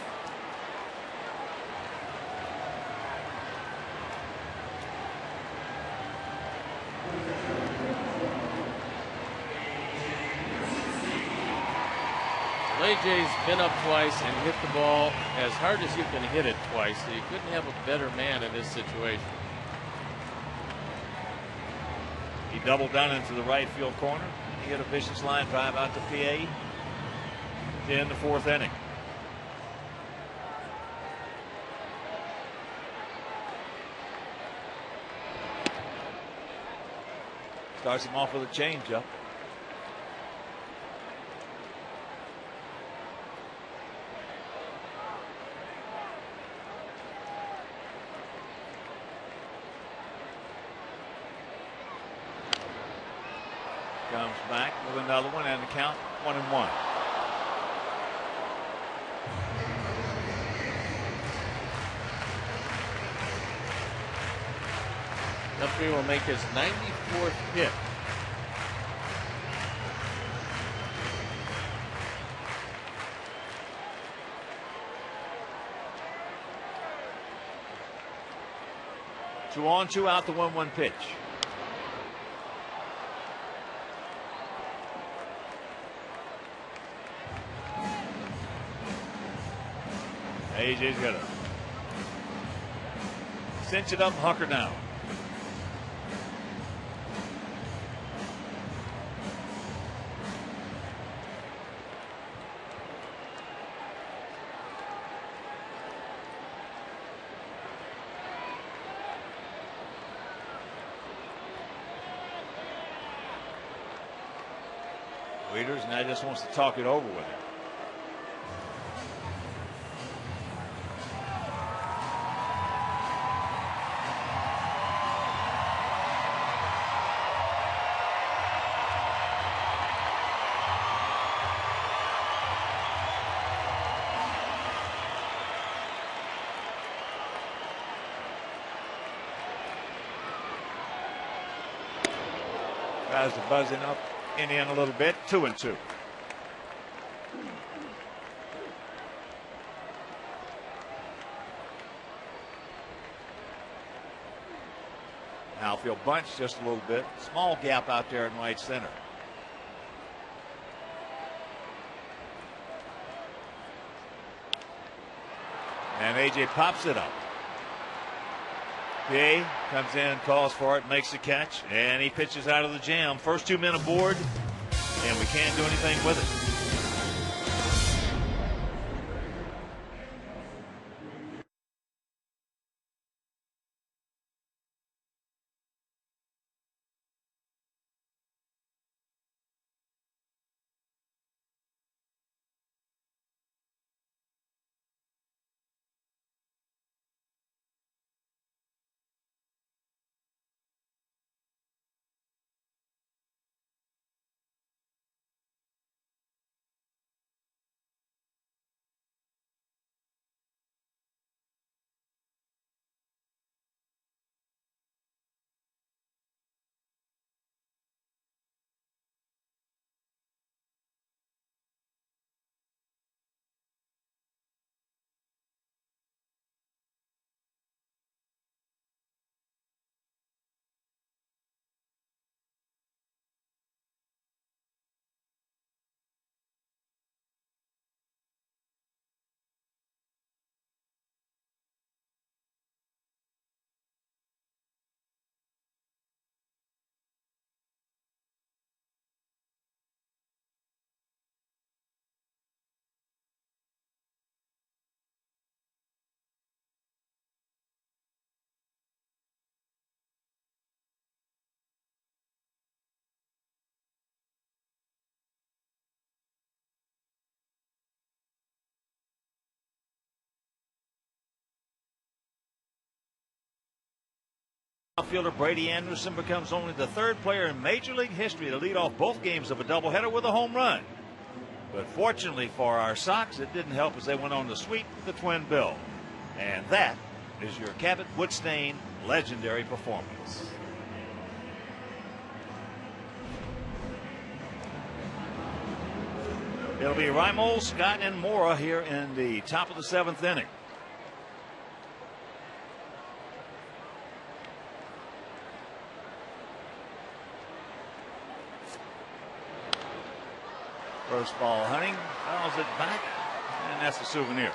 AJ's been up twice and hit the ball as hard as you can hit it twice, so you couldn't have a better man in this situation. He doubled down into the right field corner. He hit a vicious line drive out to PA in the 4th inning. Starts him off with a changeup. back with another one, and the count 1-1. Guthrie will make his 94th hit. Two on, two out, the 1-1 pitch. AJ's got to cinch it up and hunker down. Wieters now just wants to talk it over with him. Tries to buzz it up in a little bit. 2-2. Outfield bunch just a little bit. Small gap out there in right center. And AJ pops it up. Gay comes in, calls for it, makes the catch, and he pitches out of the jam. First 2 men aboard, and we can't do anything with it. Outfielder Brady Anderson becomes only the 3rd player in Major League history to lead off both games of a doubleheader with a home run. But fortunately for our Sox, it didn't help as they went on to sweep the Twin Bill. And that is your Cabot Woodstein legendary performance. It'll be Reimold, Scott, and Mora here in the top of the 7th inning. First ball, Hunting fouls it back, and that's the souvenir.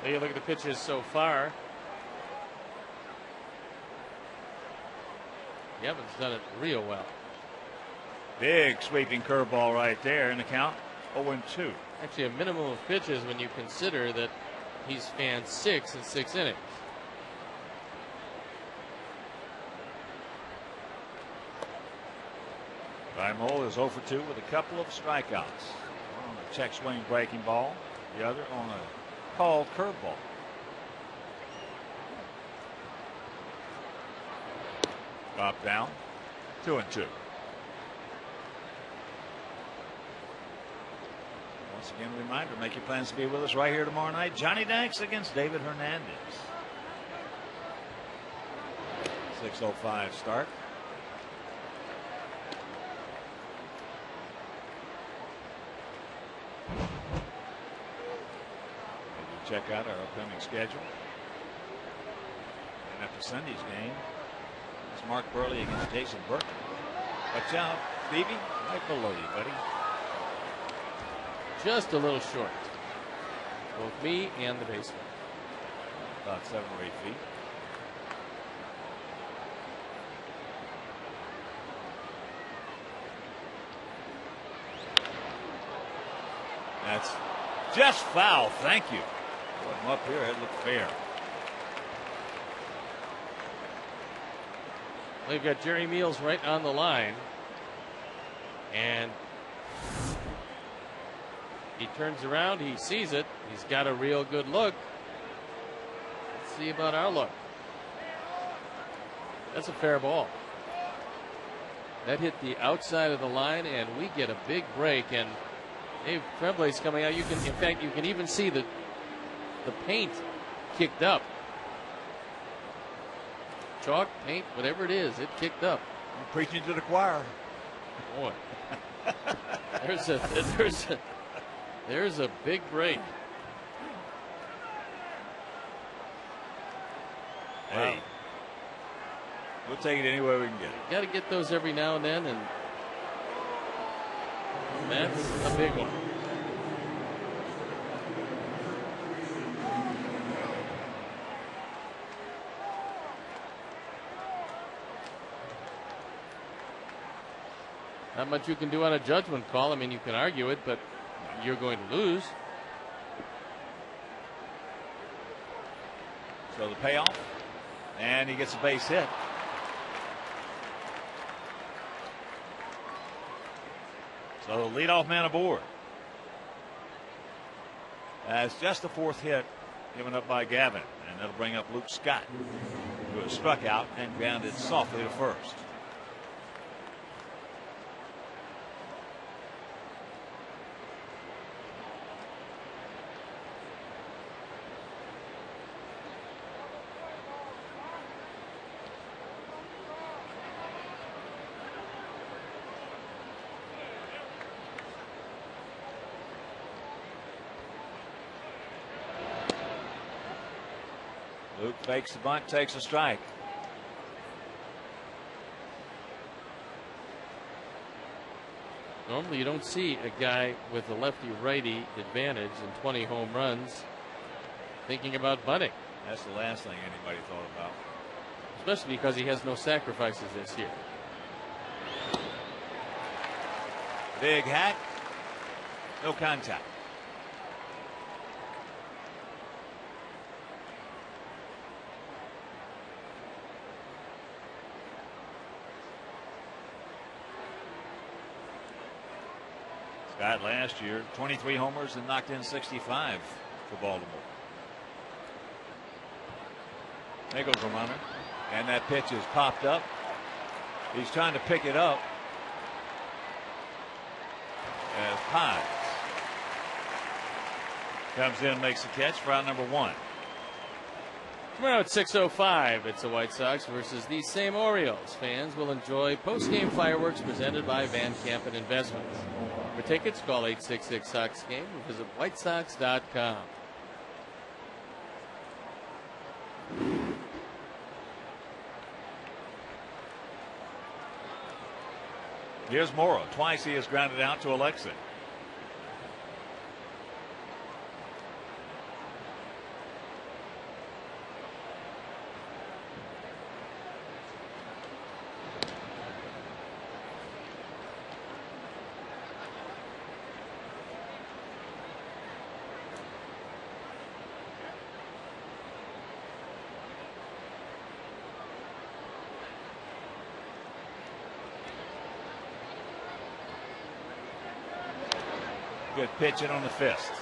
There you look at the pitches so far. Evans done it real well. Big sweeping curveball right there in the count. 0-2. Actually, a minimum of pitches when you consider that he's fanned 6 in 6 innings. Reimold is 0 for 2 with a couple of strikeouts. On check swing breaking ball. The other on a called curveball. Drop down. 2-2. Once again, a reminder, make your plans to be with us right here tomorrow night. Johnny Danks against David Hernandez. 6:05 start. Check out our upcoming schedule. And after Sunday's game, it's Mark Burley against Jason Burke. Watch out, Stevie, right below you, buddy. Just a little short. Both me and the baseman. About 7 or 8 feet. That's just foul. Thank you. Put him up here. It looked fair. They've got Jerry Meals right on the line. And he turns around. He sees it. He's got a real good look. Let's see about our look. That's a fair ball. That hit the outside of the line, and we get a big break. And Dave Tremblay's coming out. You can, in fact, you can even see the paint kicked up. Chalk, paint, whatever it is, it kicked up. I'm preaching to the choir. Boy, there's a big break. Hey, we'll take it any way we can get it. Got to get those every now and then, and that's a big one. Not much you can do on a judgment call. I mean, you can argue it, but you're going to lose. So the payoff, and he gets a base hit. So the leadoff man aboard. That's just the 4th hit given up by Gavin, and that'll bring up Luke Scott, who has struck out and grounded softly to first. Luke fakes the bunt, takes a strike. Normally you don't see a guy with a lefty-righty advantage and 20 home runs thinking about bunting. That's the last thing anybody thought about. Especially because he has no sacrifices this year. Big hack. No contact. Scott last year, 23 homers and knocked in 65 for Baltimore. There goes a runner. And that pitch is popped up. He's trying to pick it up. As Pines comes in and makes the catch for out number 1. Tomorrow at 6:05, it's the White Sox versus these same Orioles. Fans will enjoy post-game fireworks presented by Van Campen Investments. For tickets, call 866-SOX-GAME or visit whitesox.com. Here's Morrow. Twice he has grounded out to Alexa. Good pitch in on the fist.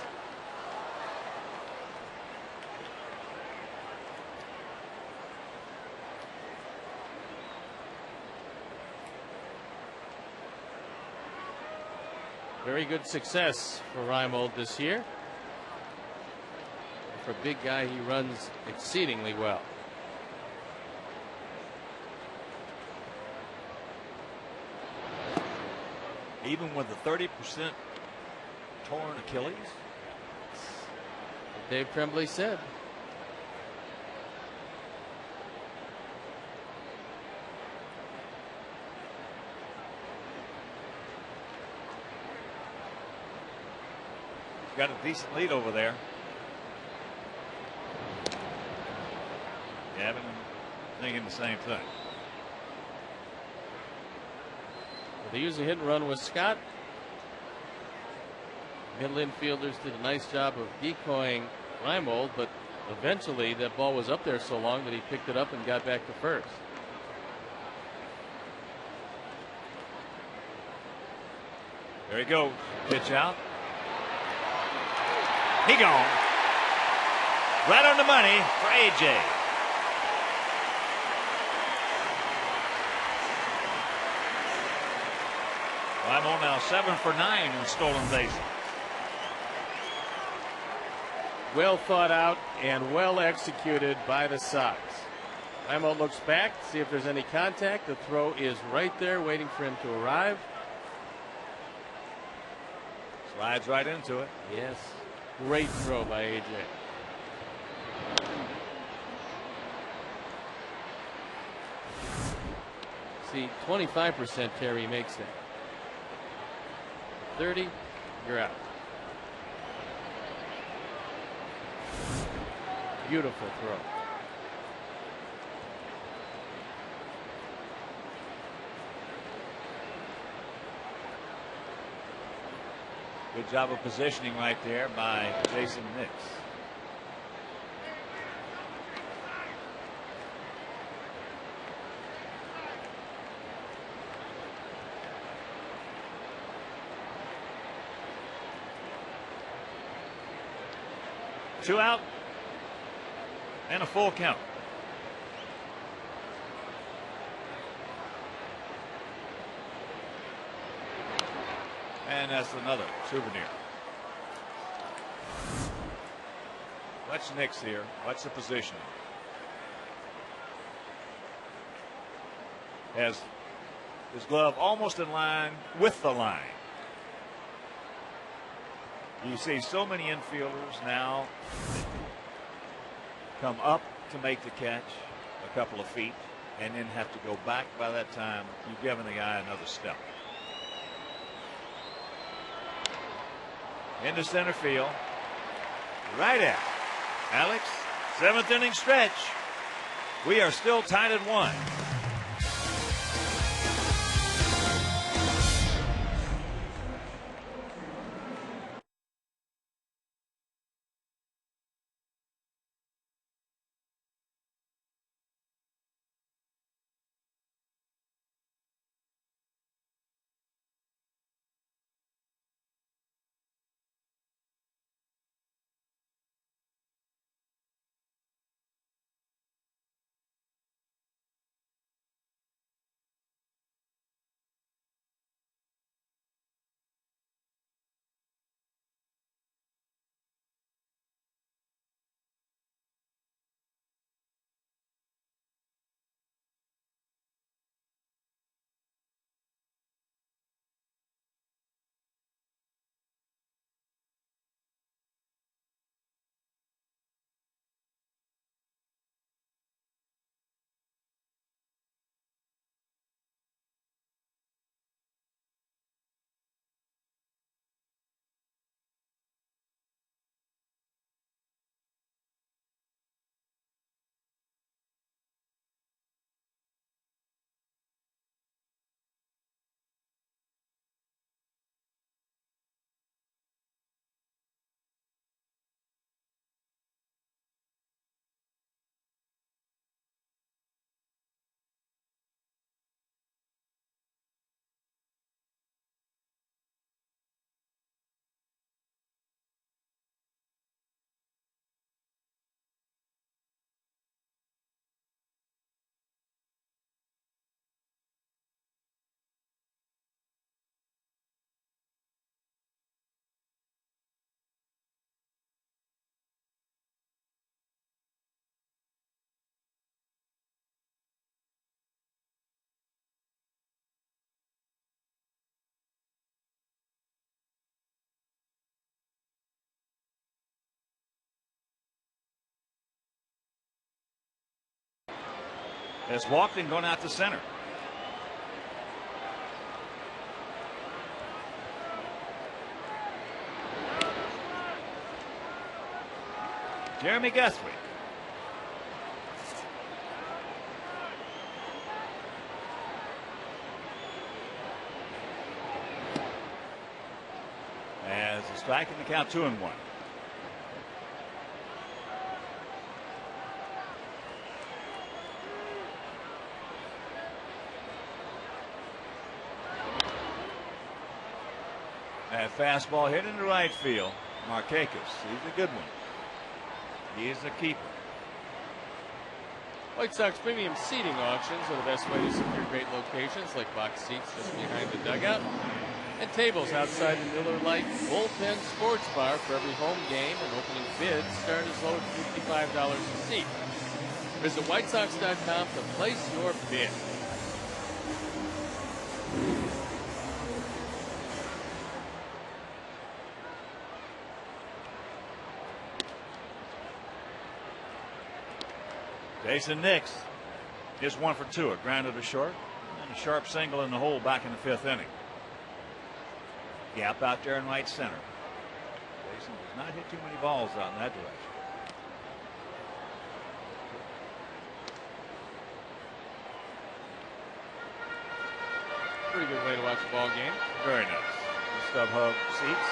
Very good success for Reimold this year. For a big guy, he runs exceedingly well. Even with the 30% torn Achilles. Dave Tremblay said. Got a decent lead over there. Gavin thinking the same thing. They use a hit and run with Scott. Middle infielders did a nice job of decoying Reimold, but eventually that ball was up there so long that he picked it up and got back to first. There he goes. Pitch out. He gone. Right on the money for AJ. Reimold now 7 for 9 in stolen bases. Well thought out and well executed by the Sox. Reimold looks back, see if there's any contact. The throw is right there waiting for him to arrive. Slides right into it. Yes. Great throw by AJ. See, 25% Terry makes that. 30, you're out. Beautiful throw. Good job of positioning right there by Jason Nix. Two out and a full count. And that's another souvenir. Watch Nix here. Watch the positioning. Has his glove almost in line with the line. You see so many infielders now come up to make the catch a couple of feet and then have to go back. By that time, you've given the guy another step. Into center field. Right at Alex. 7th inning stretch. We are still tied at 1. It's walked and gone out to center. Jeremy Guthrie. As a strike in the count, 2-1. That fastball hit into right field. Markakis, he's a good one. He's the keeper. White Sox premium seating auctions are the best way to secure great locations like box seats just behind the dugout and tables outside the Miller Lite Bullpen Sports Bar for every home game, and opening bids start as low as $55 a seat. Visit WhiteSox.com to place your bid. Jason Nix is 1 for 2. A grounded to short and a sharp single in the hole back in the 5th inning. Gap out there in right center. Jason does not hit too many balls out in that direction. Pretty good way to watch a ball game. Very nice. The StubHub seats.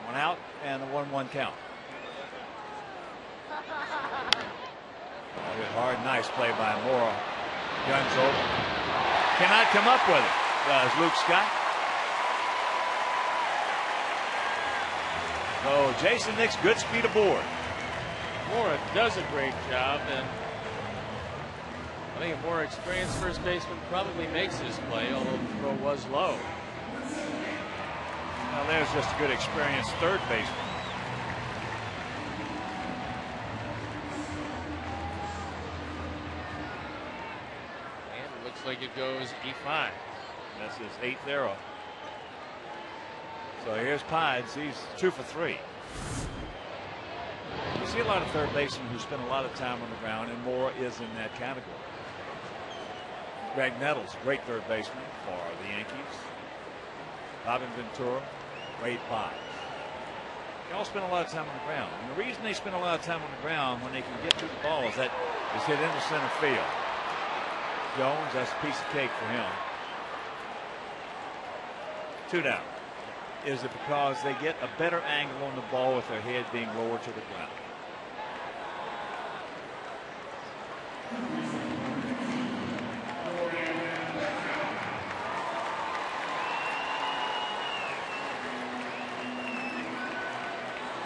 One out and a 1-1 count. Good hard, nice play by Mora. Guns over. Cannot come up with it. Does Luke Scott. So Jason Nix, good speed aboard. Mora does a great job, and I think a more experienced first baseman probably makes this play, although the throw was low. Now there's just a good experienced third baseman. And it looks like it goes E5. That's his 8th arrow. So here's Pides. He's 2 for 3. You see a lot of third basemen who spend a lot of time on the ground, and Mora is in that category. Greg Nettles, great third baseman for the Yankees. Robin Ventura, Wade Pides. They all spend a lot of time on the ground. And the reason they spend a lot of time on the ground when they can get to the ball is that is hit into center field. Jones, that's a piece of cake for him. 2 down. Is it because they get a better angle on the ball with their head being lower to the ground?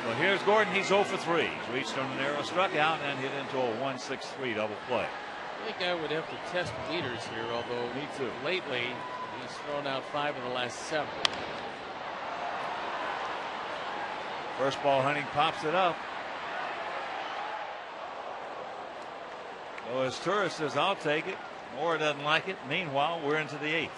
Well, here's Gordon. He's 0 for 3. He's reached on an arrow, struck out, and hit into a 1-6-3 double play. I think I would have to test leaders here, although Me too. Lately he's thrown out 5 of the last 7. First ball, Hunting pops it up. So as Torres says, I'll take it. Mora doesn't like it. Meanwhile, we're into the 8th.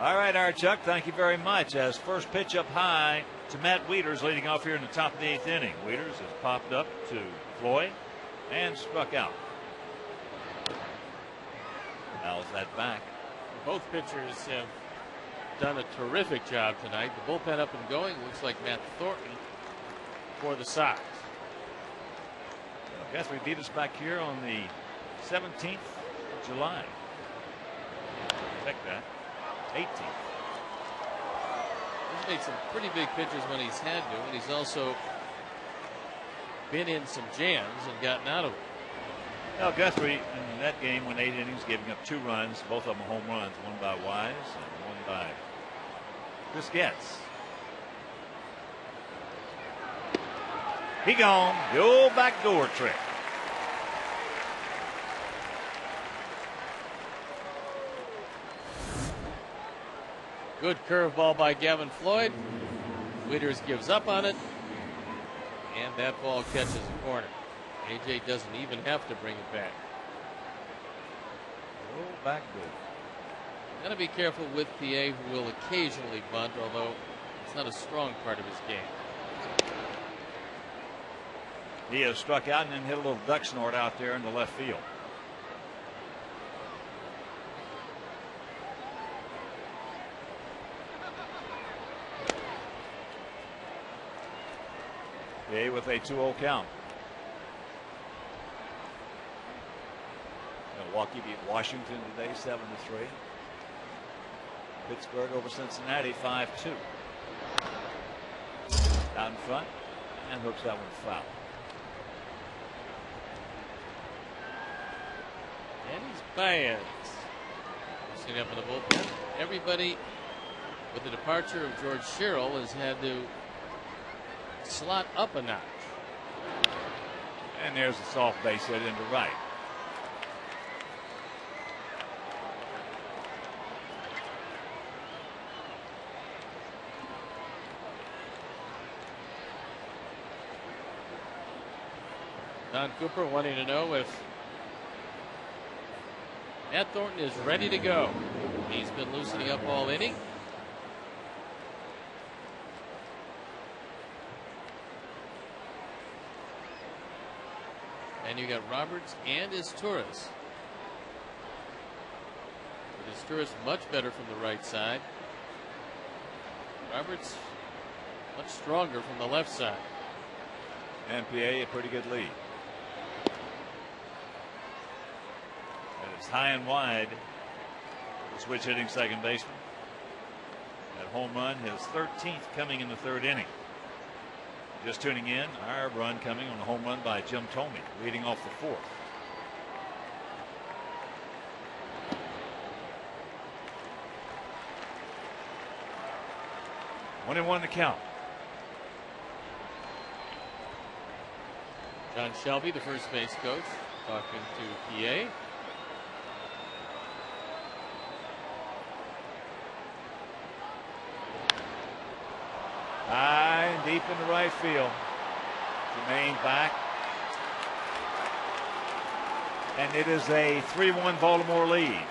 All right, our Chuck, thank you very much. As first pitch up high to Matt Wieters, leading off here in the top of the 8th inning. Wieters has popped up to Floyd and struck out. Fouls that back. Both pitchers have done a terrific job tonight. The bullpen up and going. Looks like Matt Thornton for the Sox. Well, Guthrie beat us back here on the 17th of July. Check that. 18th. He's made some pretty big pitches when he's had to, and he's also been in some jams and gotten out of it. Now, Guthrie in that game went 8 innings, giving up 2 runs, both of them home runs, one by Wise and one by Chris Getz. He gone. The old backdoor trick. Good curveball by Gavin Floyd. Wieters gives up on it, and that ball catches a corner. AJ doesn't even have to bring it back. The old backdoor. Got to be careful with PA, who will occasionally bunt, although it's not a strong part of his game. He has struck out and then hit a little duck snort out there in the left field. PA with a 2-0 count. Milwaukee beat Washington today 7-3. Pittsburgh over Cincinnati 5-2. Out in front and hooks that one foul. And he's bad. Sitting up in the bullpen. Everybody, with the departure of George Sherrill, has had to slot up a notch. And there's a soft base hit into right. Don Cooper wanting to know if Matt Thornton is ready to go. He's been loosening up all inning. And you got Roberts and Izturis. But Izturis much better from the right side. Roberts much stronger from the left side. And PA a pretty good lead. And it's high and wide. The switch hitting second baseman. That home run, his 13th coming in the 3rd inning. Just tuning in, our run coming on a home run by Jim Thome, leading off the 4th. One and one to count. John Shelby, the first base coach, talking to PA. High and deep in the right field. Jermaine back. And it is a 3-1 Baltimore lead.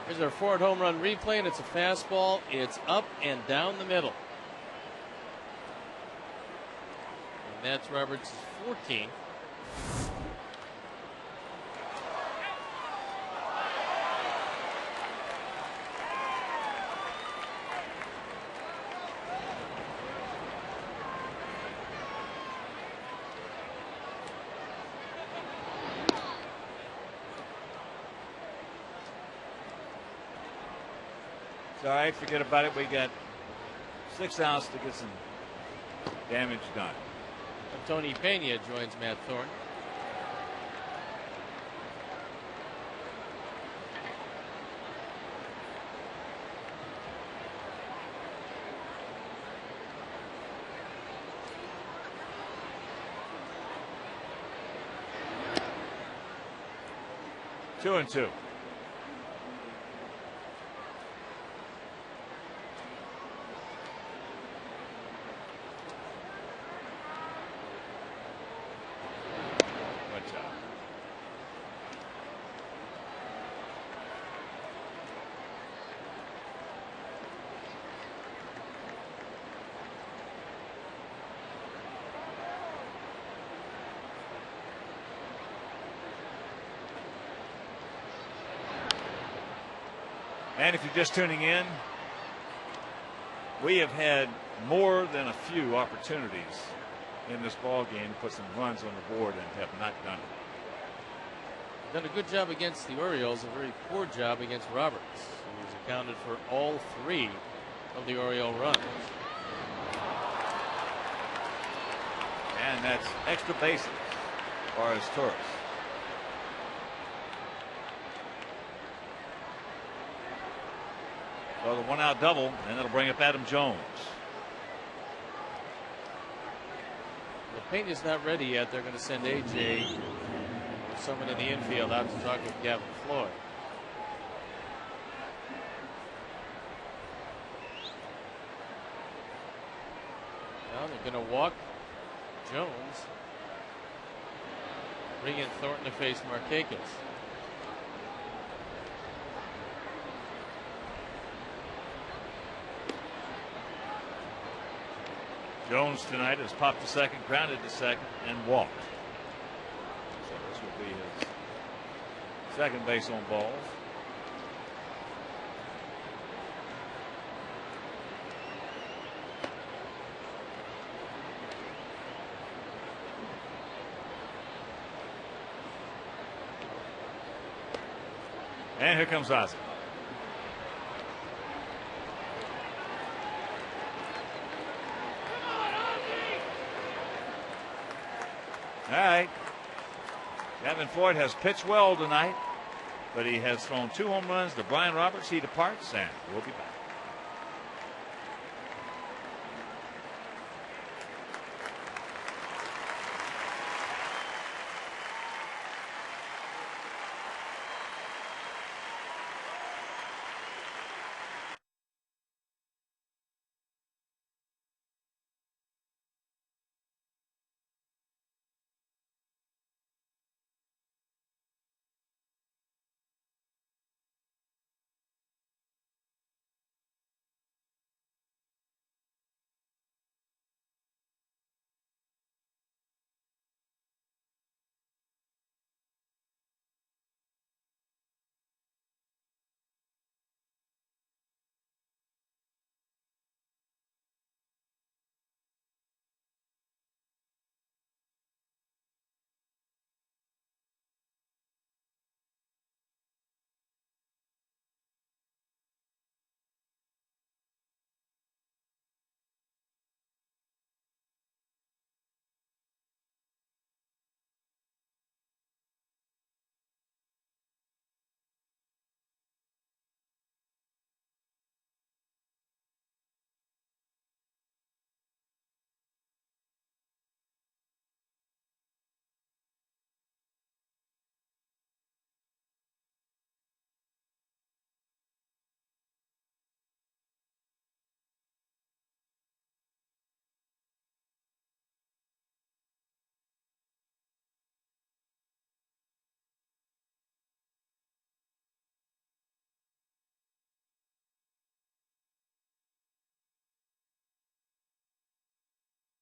Here's our Ford home run replay, and it's a fastball. It's up and down the middle. And that's Roberts' 14th. All right, forget about it. We got 6 outs to get some damage done. Tony Pena joins Matt Thornton. 2-2. Good job. And if you're just tuning in, we have had more than a few opportunities in this ball game to put some runs on the board and have not done it. Done a good job against the Orioles, a very poor job against Roberts, who's accounted for all 3 of the Oriole runs. And that's extra bases as far as Torres. So the 1-out double, and it'll bring up Adam Jones. Well, Pena's not ready yet. They're going to send A.J. or someone in the infield out to talk with Gavin Floyd. Now they're going to walk Jones. Bring in Thornton to face Markakis. Jones tonight has popped to second, grounded to second, and walked. So this will be his second base on balls. And here comes Ozzie. All right. Gavin Floyd has pitched well tonight, but he has thrown 2 home runs to Brian Roberts. He departs, and we'll be back.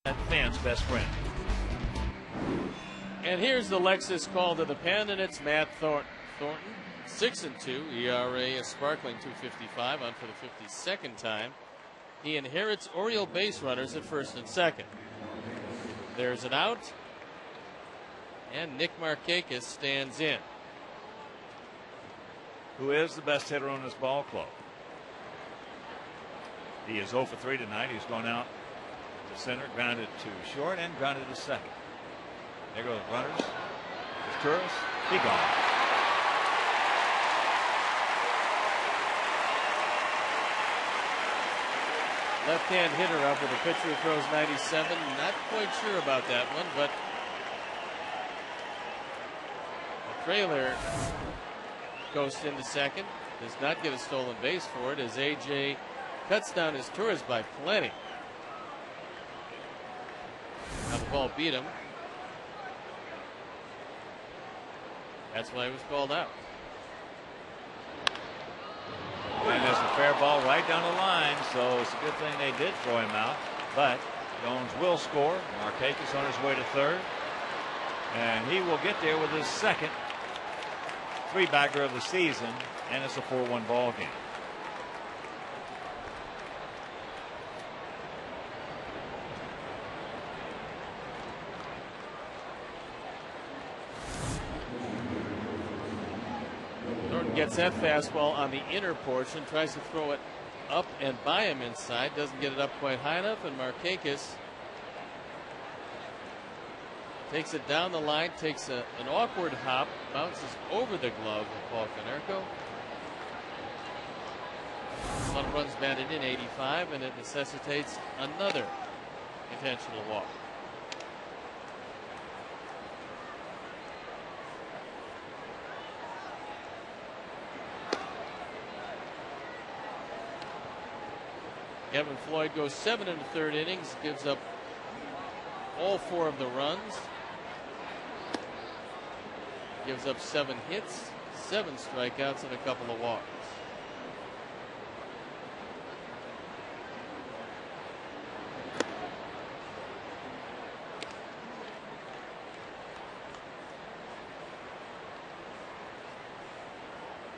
That fan's best friend. And here's the Lexus call to the pen, and it's Matt Thornton. 6-2, ERA a sparkling 2.55 on for the 52nd time. He inherits Oriole base runners at first and second. There's an out, and Nick Markakis stands in. Who is the best hitter on this ball club? He is 0 for 3 tonight. He's gone out to center, grounded to short, and grounded to second. There go the runners. There's Turris. He gone. Left-hand hitter up with a pitcher who throws 97. Not quite sure about that one, but the trailer Coast into second. Does not get a stolen base for it as A.J. cuts down his tourist by plenty. Now the ball beat him. That's why he was called out. And there's a fair ball right down the line, so it's a good thing they did throw him out. But Jones will score. Markakis on his way to third. And he will get there with his second three-bagger of the season, and it's a 4-1 ball game. Thornton gets that fastball on the inner portion, tries to throw it up and by him inside, doesn't get it up quite high enough, and Markakis takes it down the line, takes an awkward hop, bounces over the glove of Paul Konerko. One runs batted in 85, and it necessitates another intentional walk. Kevin Floyd goes 7 1/3 innings, gives up all 4 of the runs, gives up 7 hits, 7 strikeouts, and a couple of walks.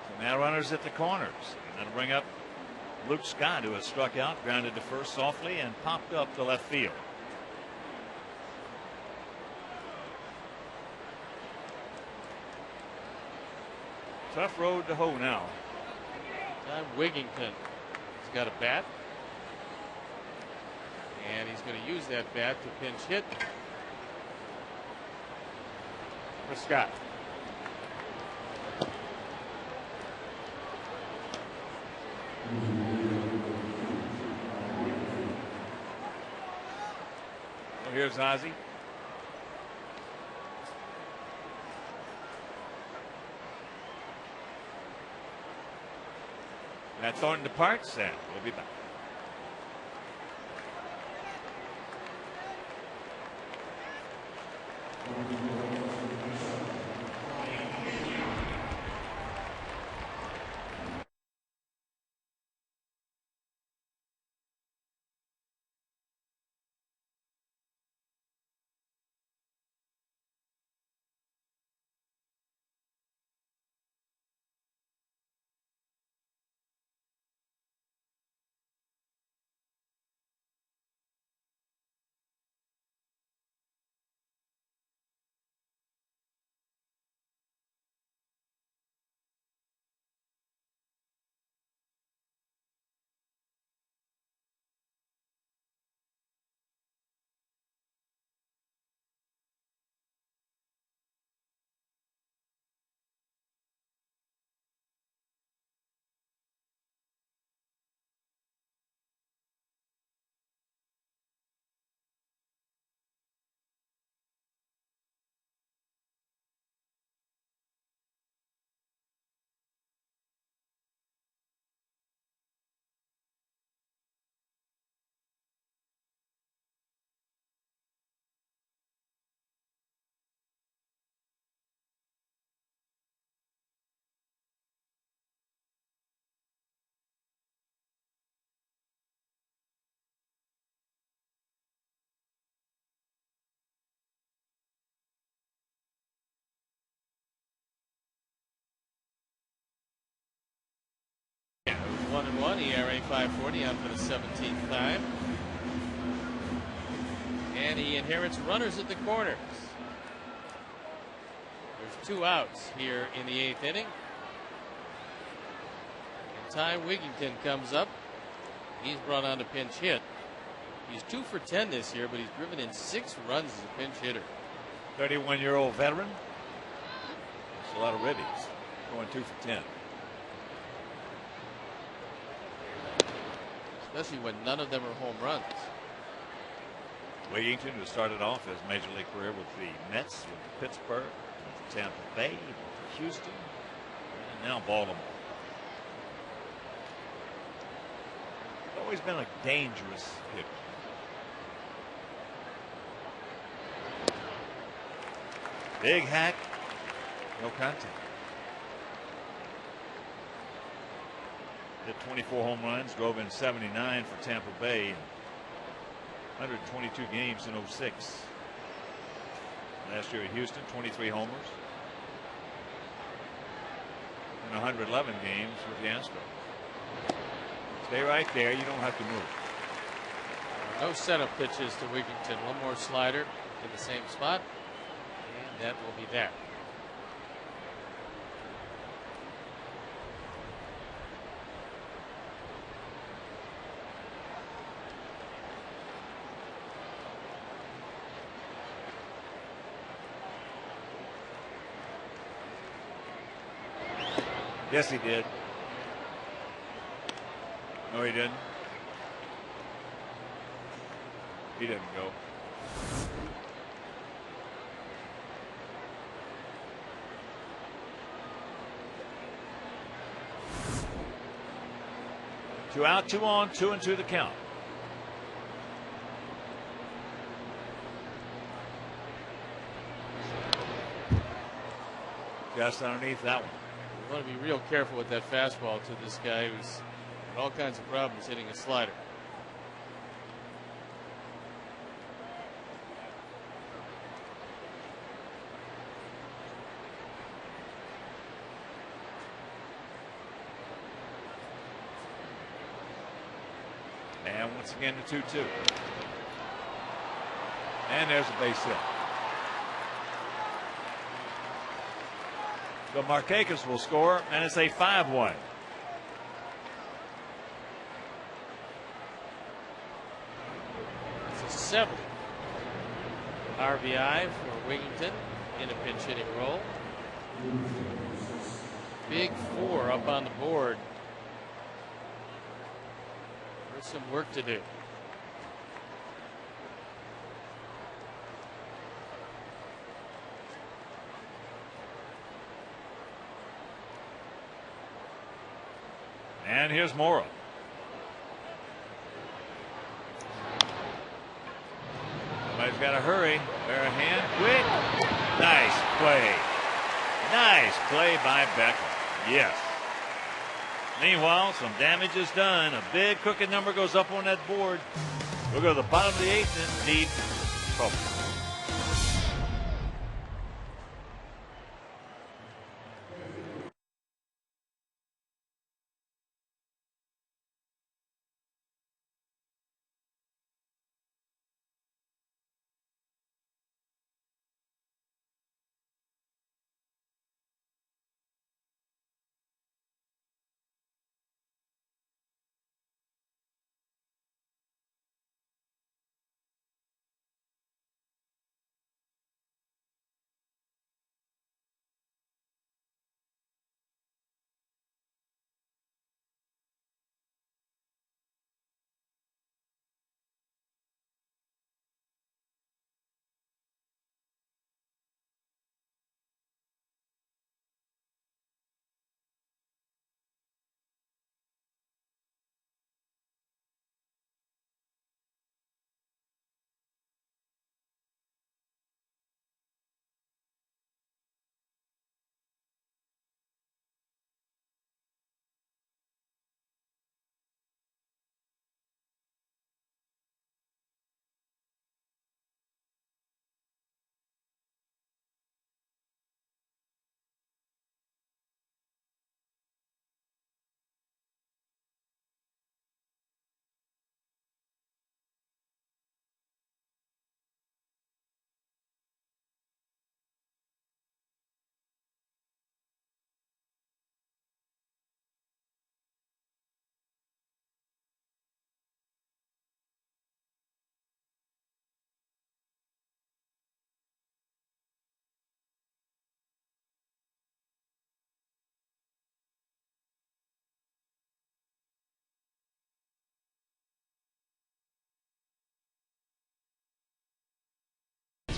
So now runners at the corners. And that'll bring up Luke Scott, who has struck out, grounded to first softly, and popped up to left field. Tough road to hoe now. Time Wigington has got a bat, and he's going to use that bat to pinch hit for Scott. Well, here's Ozzie. Matt Thornton departs, and we'll be back. Yeah, it was 1-1, ERA 5.40 on for the 17th time. And he inherits runners at the corners. There's 2 outs here in the 8th inning. And Ty Wigington comes up. He's brought on to pinch hit. He's 2 for 10 this year, but he's driven in 6 runs as a pinch hitter. 31-year-old veteran. That's a lot of ribbies. Going 2 for 10. Especially when none of them are home runs. Wigington, who started off his major league career with the Mets, with Pittsburgh, with Tampa Bay, with Houston, and Now Baltimore. Always been a dangerous hitter. Big hack, no contact. Hit 24 home runs, drove in 79 for Tampa Bay, 122 games in 06. Last year at Houston, 23 homers, and 111 games with the Astros. Stay right there, you don't have to move. No setup pitches to Wigington. One more slider in the same spot, and that will be that. Yes, he did. No, he didn't. He didn't go. Two out, 2 on, 2-2 the count. Just underneath that one. You want to be real careful with that fastball to this guy who's got all kinds of problems hitting a slider. And once again the 2-2. And there's a base hit. So Markakis will score, and it's a 5-1. It's a 7th RBI for Wigington in a pinch hitting role. Big 4 up on the board. There's some work to do. And here's Mora. Somebody's got to hurry. Bare hand, quick. Nice play. Nice play by Beckham. Yes. Meanwhile, some damage is done. A big crooked number goes up on that board. We'll go to the bottom of the 8th in deep trouble.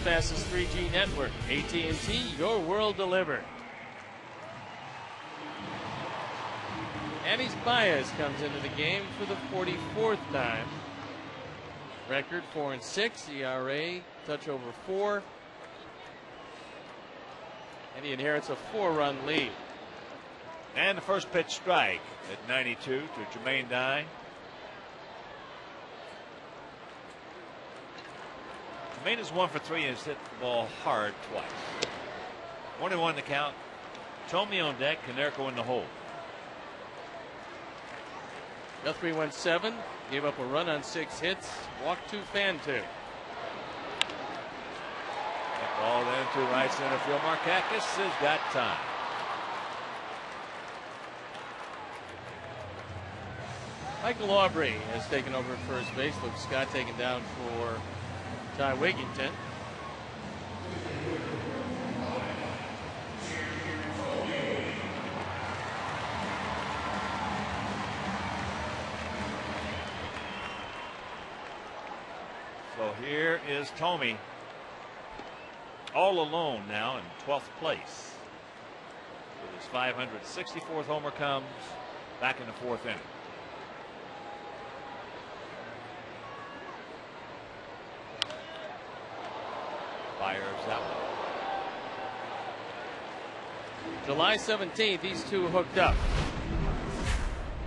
Fastest 3G network, AT&T, your world delivered. Annie's Baez comes into the game for the 44th time. Record 4-6, ERA touch over 4. And he inherits a 4-run lead. And the first pitch strike at 92 to Jermaine Dye. Jermaine is 1 for 3 and has hit the ball hard twice. 1-1 the count. Tomey on deck, Konerko in the hole. Guthrie went 7, gave up a run on 6 hits, walked 2, fanned 2. Ball then to right center field. Markakis has got time. Michael Aubrey has taken over at first base. Luke Scott taken down for Ty Wigington. So here is Tomey, all alone now in 12th place. With his 564th homer comes back in the 4th inning. Fires that one. July 17th, these two hooked up.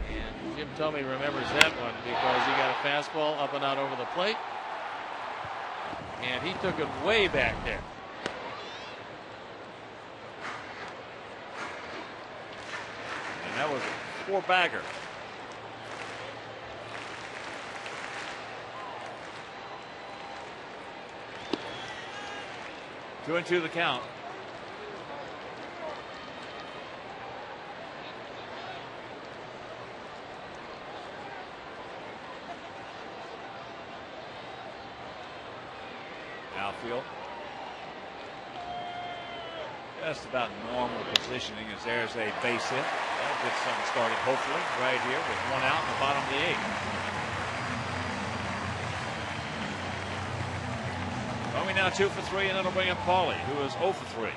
And Jim Tomey remembers that one because he got a fastball up and out over the plate. And he took it way back there. And that was a 4-bagger. Two and 2 the count. Outfield. Just about normal positioning as there's a base hit. That'll get something started hopefully right here with 1 out in the bottom of the 8th. Tomey now 2 for 3, and that'll bring up Paulie, who is 0 for 3.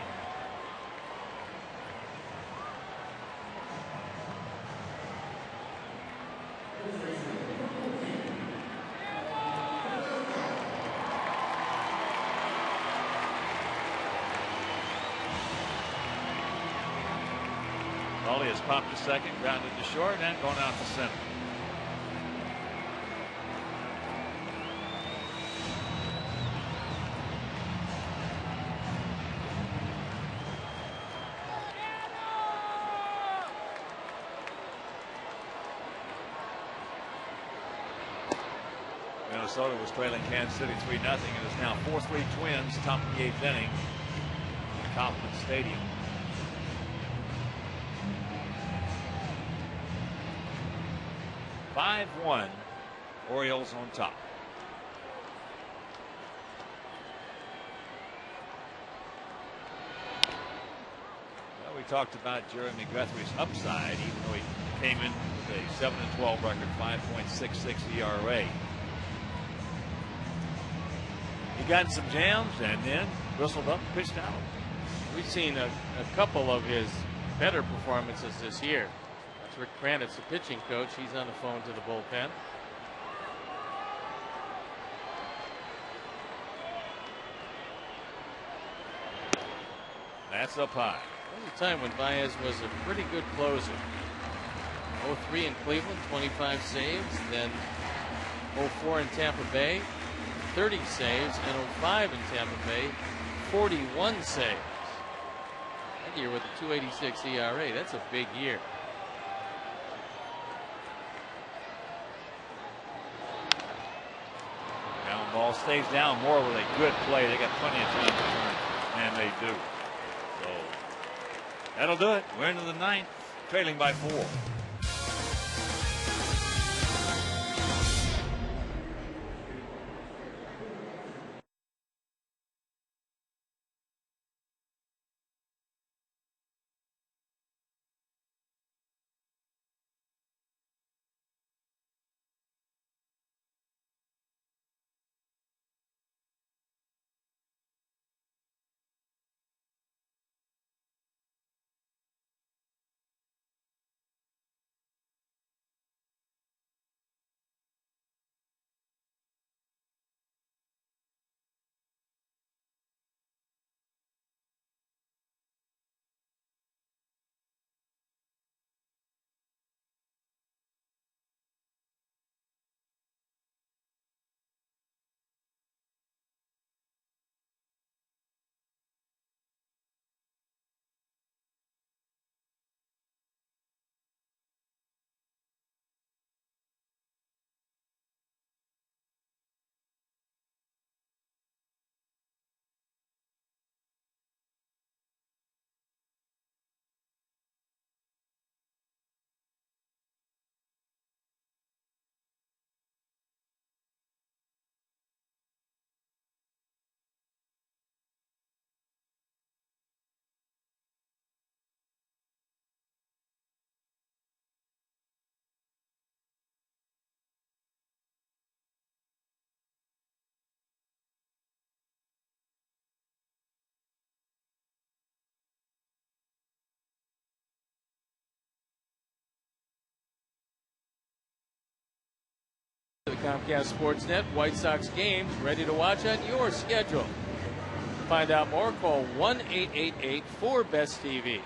Paulie has popped to second, grounded to short, and gone out to center. Minnesota was trailing Kansas City 3-0. It is now 4-3 Twins, top of the 8th inning at Kauffman Stadium. (5-1) Orioles on top. Well, we talked about Jeremy Guthrie's upside, even though he came in with a 7-12 record, 5.66 ERA. He got in some jams and then bristled up and pitched out. We've seen a couple of his better performances this year. That's Rick Kranitz, the pitching coach. He's on the phone to the bullpen. That's up high. There was a time when Baez was a pretty good closer. 0-3 in Cleveland, 25 saves. Then 0-4 in Tampa Bay, 30 saves, and 0-5 in Tampa Bay, 41 saves. That year with a 2.86 ERA, that's a big year. Now the ball stays down more with a good play. They got plenty of time to turn, and they do. So that'll do it. We're into the 9th, trailing by 4. the Comcast Sportsnet White Sox games ready to watch on your schedule. To find out more, call 1-888-4BEST-TV.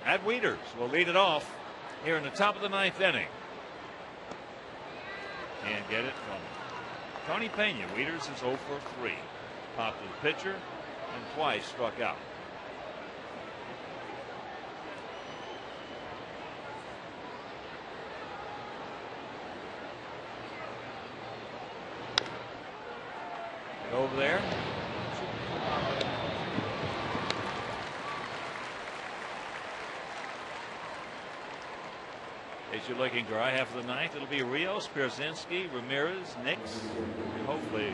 Matt Wieters will lead it off here in the top of the 9th inning. Can't get it from Tony Pena. Wieters is 0 for 3. Popped to the pitcher and twice struck out. Over there. As you're looking dry half of the 9th, it'll be Rios, Pierzynski, Ramirez, Nix, and hopefully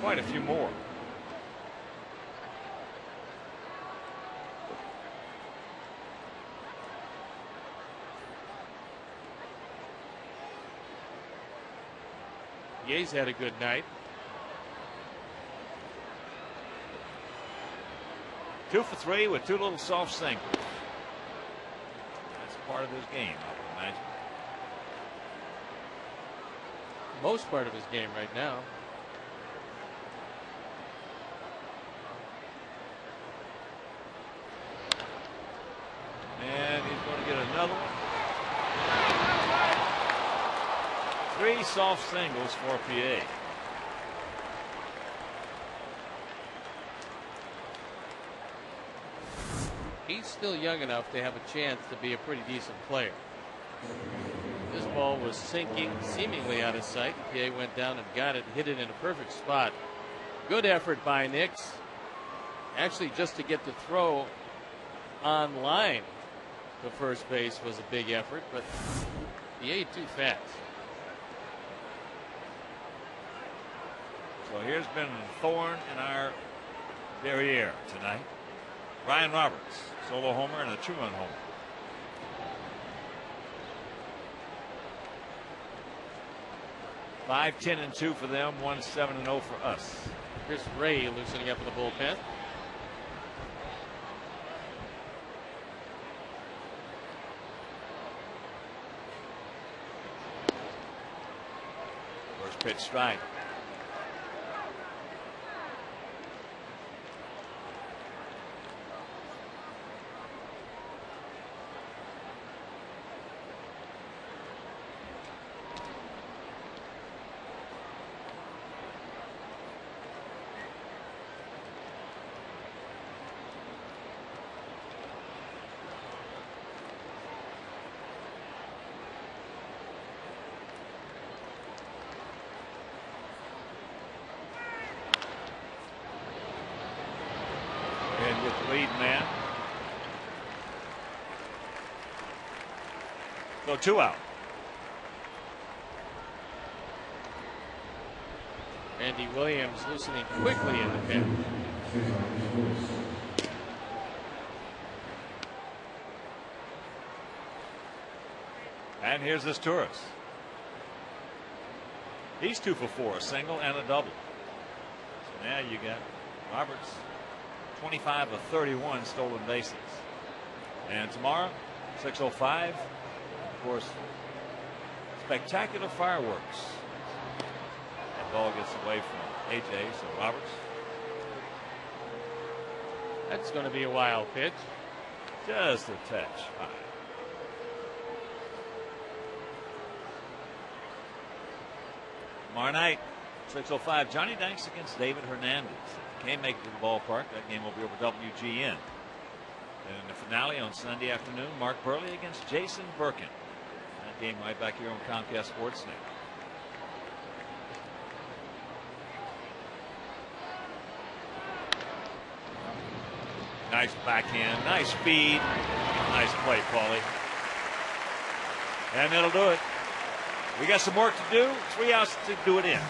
quite a few more. Ye's had a good night. 2 for 3 with 2 little soft singles. That's part of his game, I would imagine. Most part of his game right now. And he's going to get another one. 3 soft singles for PA. He's still young enough to have a chance to be a pretty decent player. This ball was sinking seemingly out of sight. PA went down and got it, hit it in a perfect spot. Good effort by Nix. Actually, just to get the throw on line to first base was a big effort, but PA too fast. So here's been a thorn in our derriere tonight. Ryan Roberts, solo homer and a 2-run homer. Five, 10, and 2 for them. 1, 7, and 0 for us. Chris Ray loosening up in the bullpen. First pitch strike. Lead man. So 2 out. Andy Williams loosening quickly in the pen. And here's this Torres. He's 2 for 4, a single and a double. So now you got Roberts. 25 of 31 stolen bases. And tomorrow, 6:05, of course, spectacular fireworks. That ball gets away from AJ, so Roberts. That's going to be a wild pitch. Just a touch high. Tomorrow night, 6:05, Johnny Danks against David Hernandez. Can't make it to the ballpark. That game will be over WGN. And the finale on Sunday afternoon, Mark Burley against Jason Birkin. That game right back here on Comcast Sportsnet. Nice backhand, nice speed, nice play, Paulie. And that'll do it. We got some work to do. 3 outs to do it in.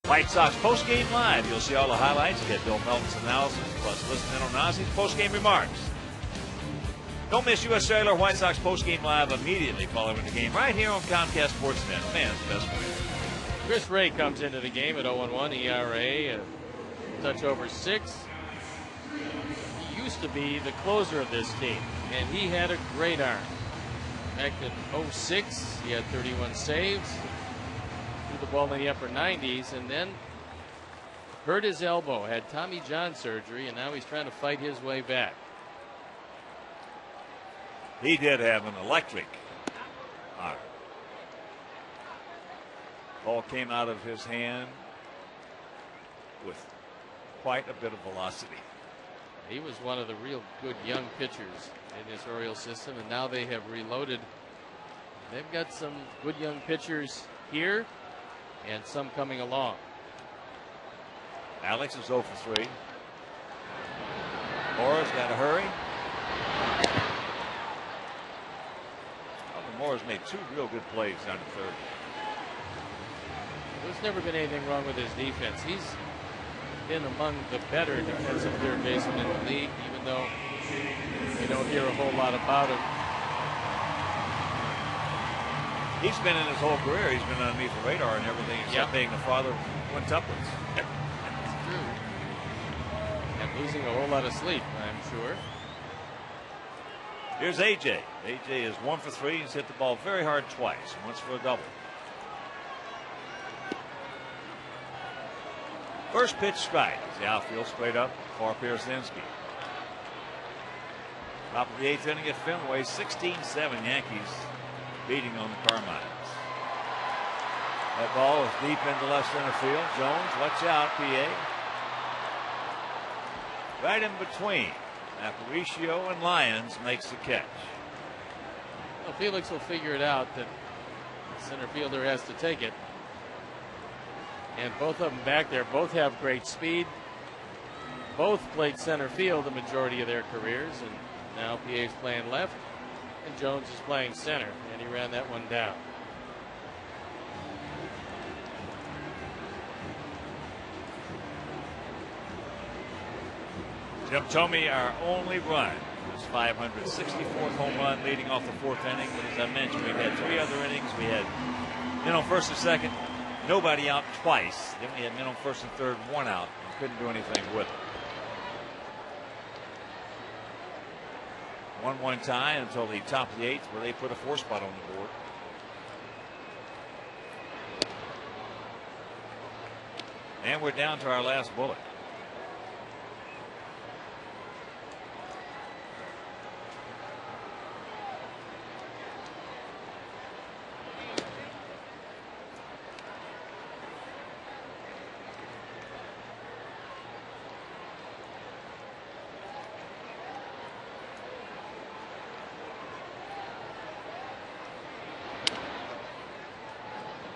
White Sox postgame live. You'll see all the highlights, get Bill Melton's analysis, plus listen in on Ozzy's postgame remarks. Don't miss U.S. Cellular White Sox postgame live immediately following the game right here on Comcast Sportsnet. Fans' best friend. Chris Ray comes into the game at 0-1 ERA, a touch over 6. He used to be the closer of this team, and he had a great arm. Back in 06, he had 31 saves, threw the ball in the upper 90s, and then hurt his elbow, had Tommy John surgery, and now he's trying to fight his way back. He did have an electric arm. Ball came out of his hand with quite a bit of velocity. He was one of the real good young pitchers in this Orioles system, and now they have reloaded. They've got some good young pitchers here and some coming along. Alex is 0 for 3. Morris got to hurry. Morris made 2 real good plays down to third. There's never been anything wrong with his defense. He's been among the better defensive third basemen in the league, even though you don't hear a whole lot about him. He's been in his whole career, he's been underneath the radar and everything except being the father of quintuplets. That's true. And losing a whole lot of sleep, I'm sure. Here's AJ. AJ is 1 for 3. He's hit the ball very hard twice. Once for a double. First pitch strike. The outfield straight up for Pierzynski. Top of the 8th inning at Fenway. 16-7 Yankees beating on the Carmines. That ball is deep into left center field. Jones, watch out, PA. Right in between. Aparicio and Lyons makes the catch. Well, Felix will figure it out that the center fielder has to take it. And both of them back there both have great speed. Both played center field the majority of their careers, and now PA's playing left and Jones is playing center, and he ran that one down. Jim Thome, our only run, was 564th home run leading off the 4th inning. But as I mentioned, we had 3 other innings. We had men on first and second, nobody out twice. Then we had men on first and third, 1 out, and couldn't do anything with it. 1-1 tie until the top of the 8th, where they put a 4 spot on the board. And we're down to our last bullet.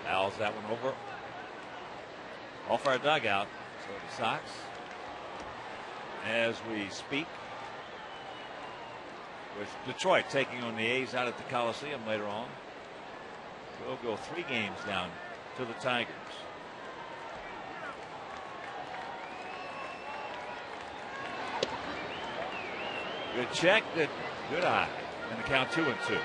Fouls that one over off our dugout. So the Sox, as we speak, with Detroit taking on the A's out at the Coliseum later on, we'll go 3 games down to the Tigers. Good check, good eye, and the count 2-2.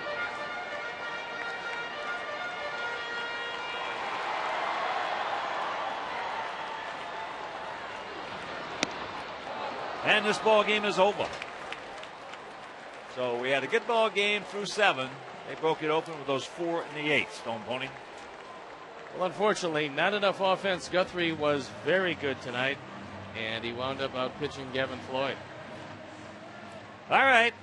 And this ball game is over. So we had a good ball game through 7. They broke it open with those 4 in the 8th, Stone Pony. Well, unfortunately, not enough offense. Guthrie was very good tonight, and he wound up out pitching Gavin Floyd. All right.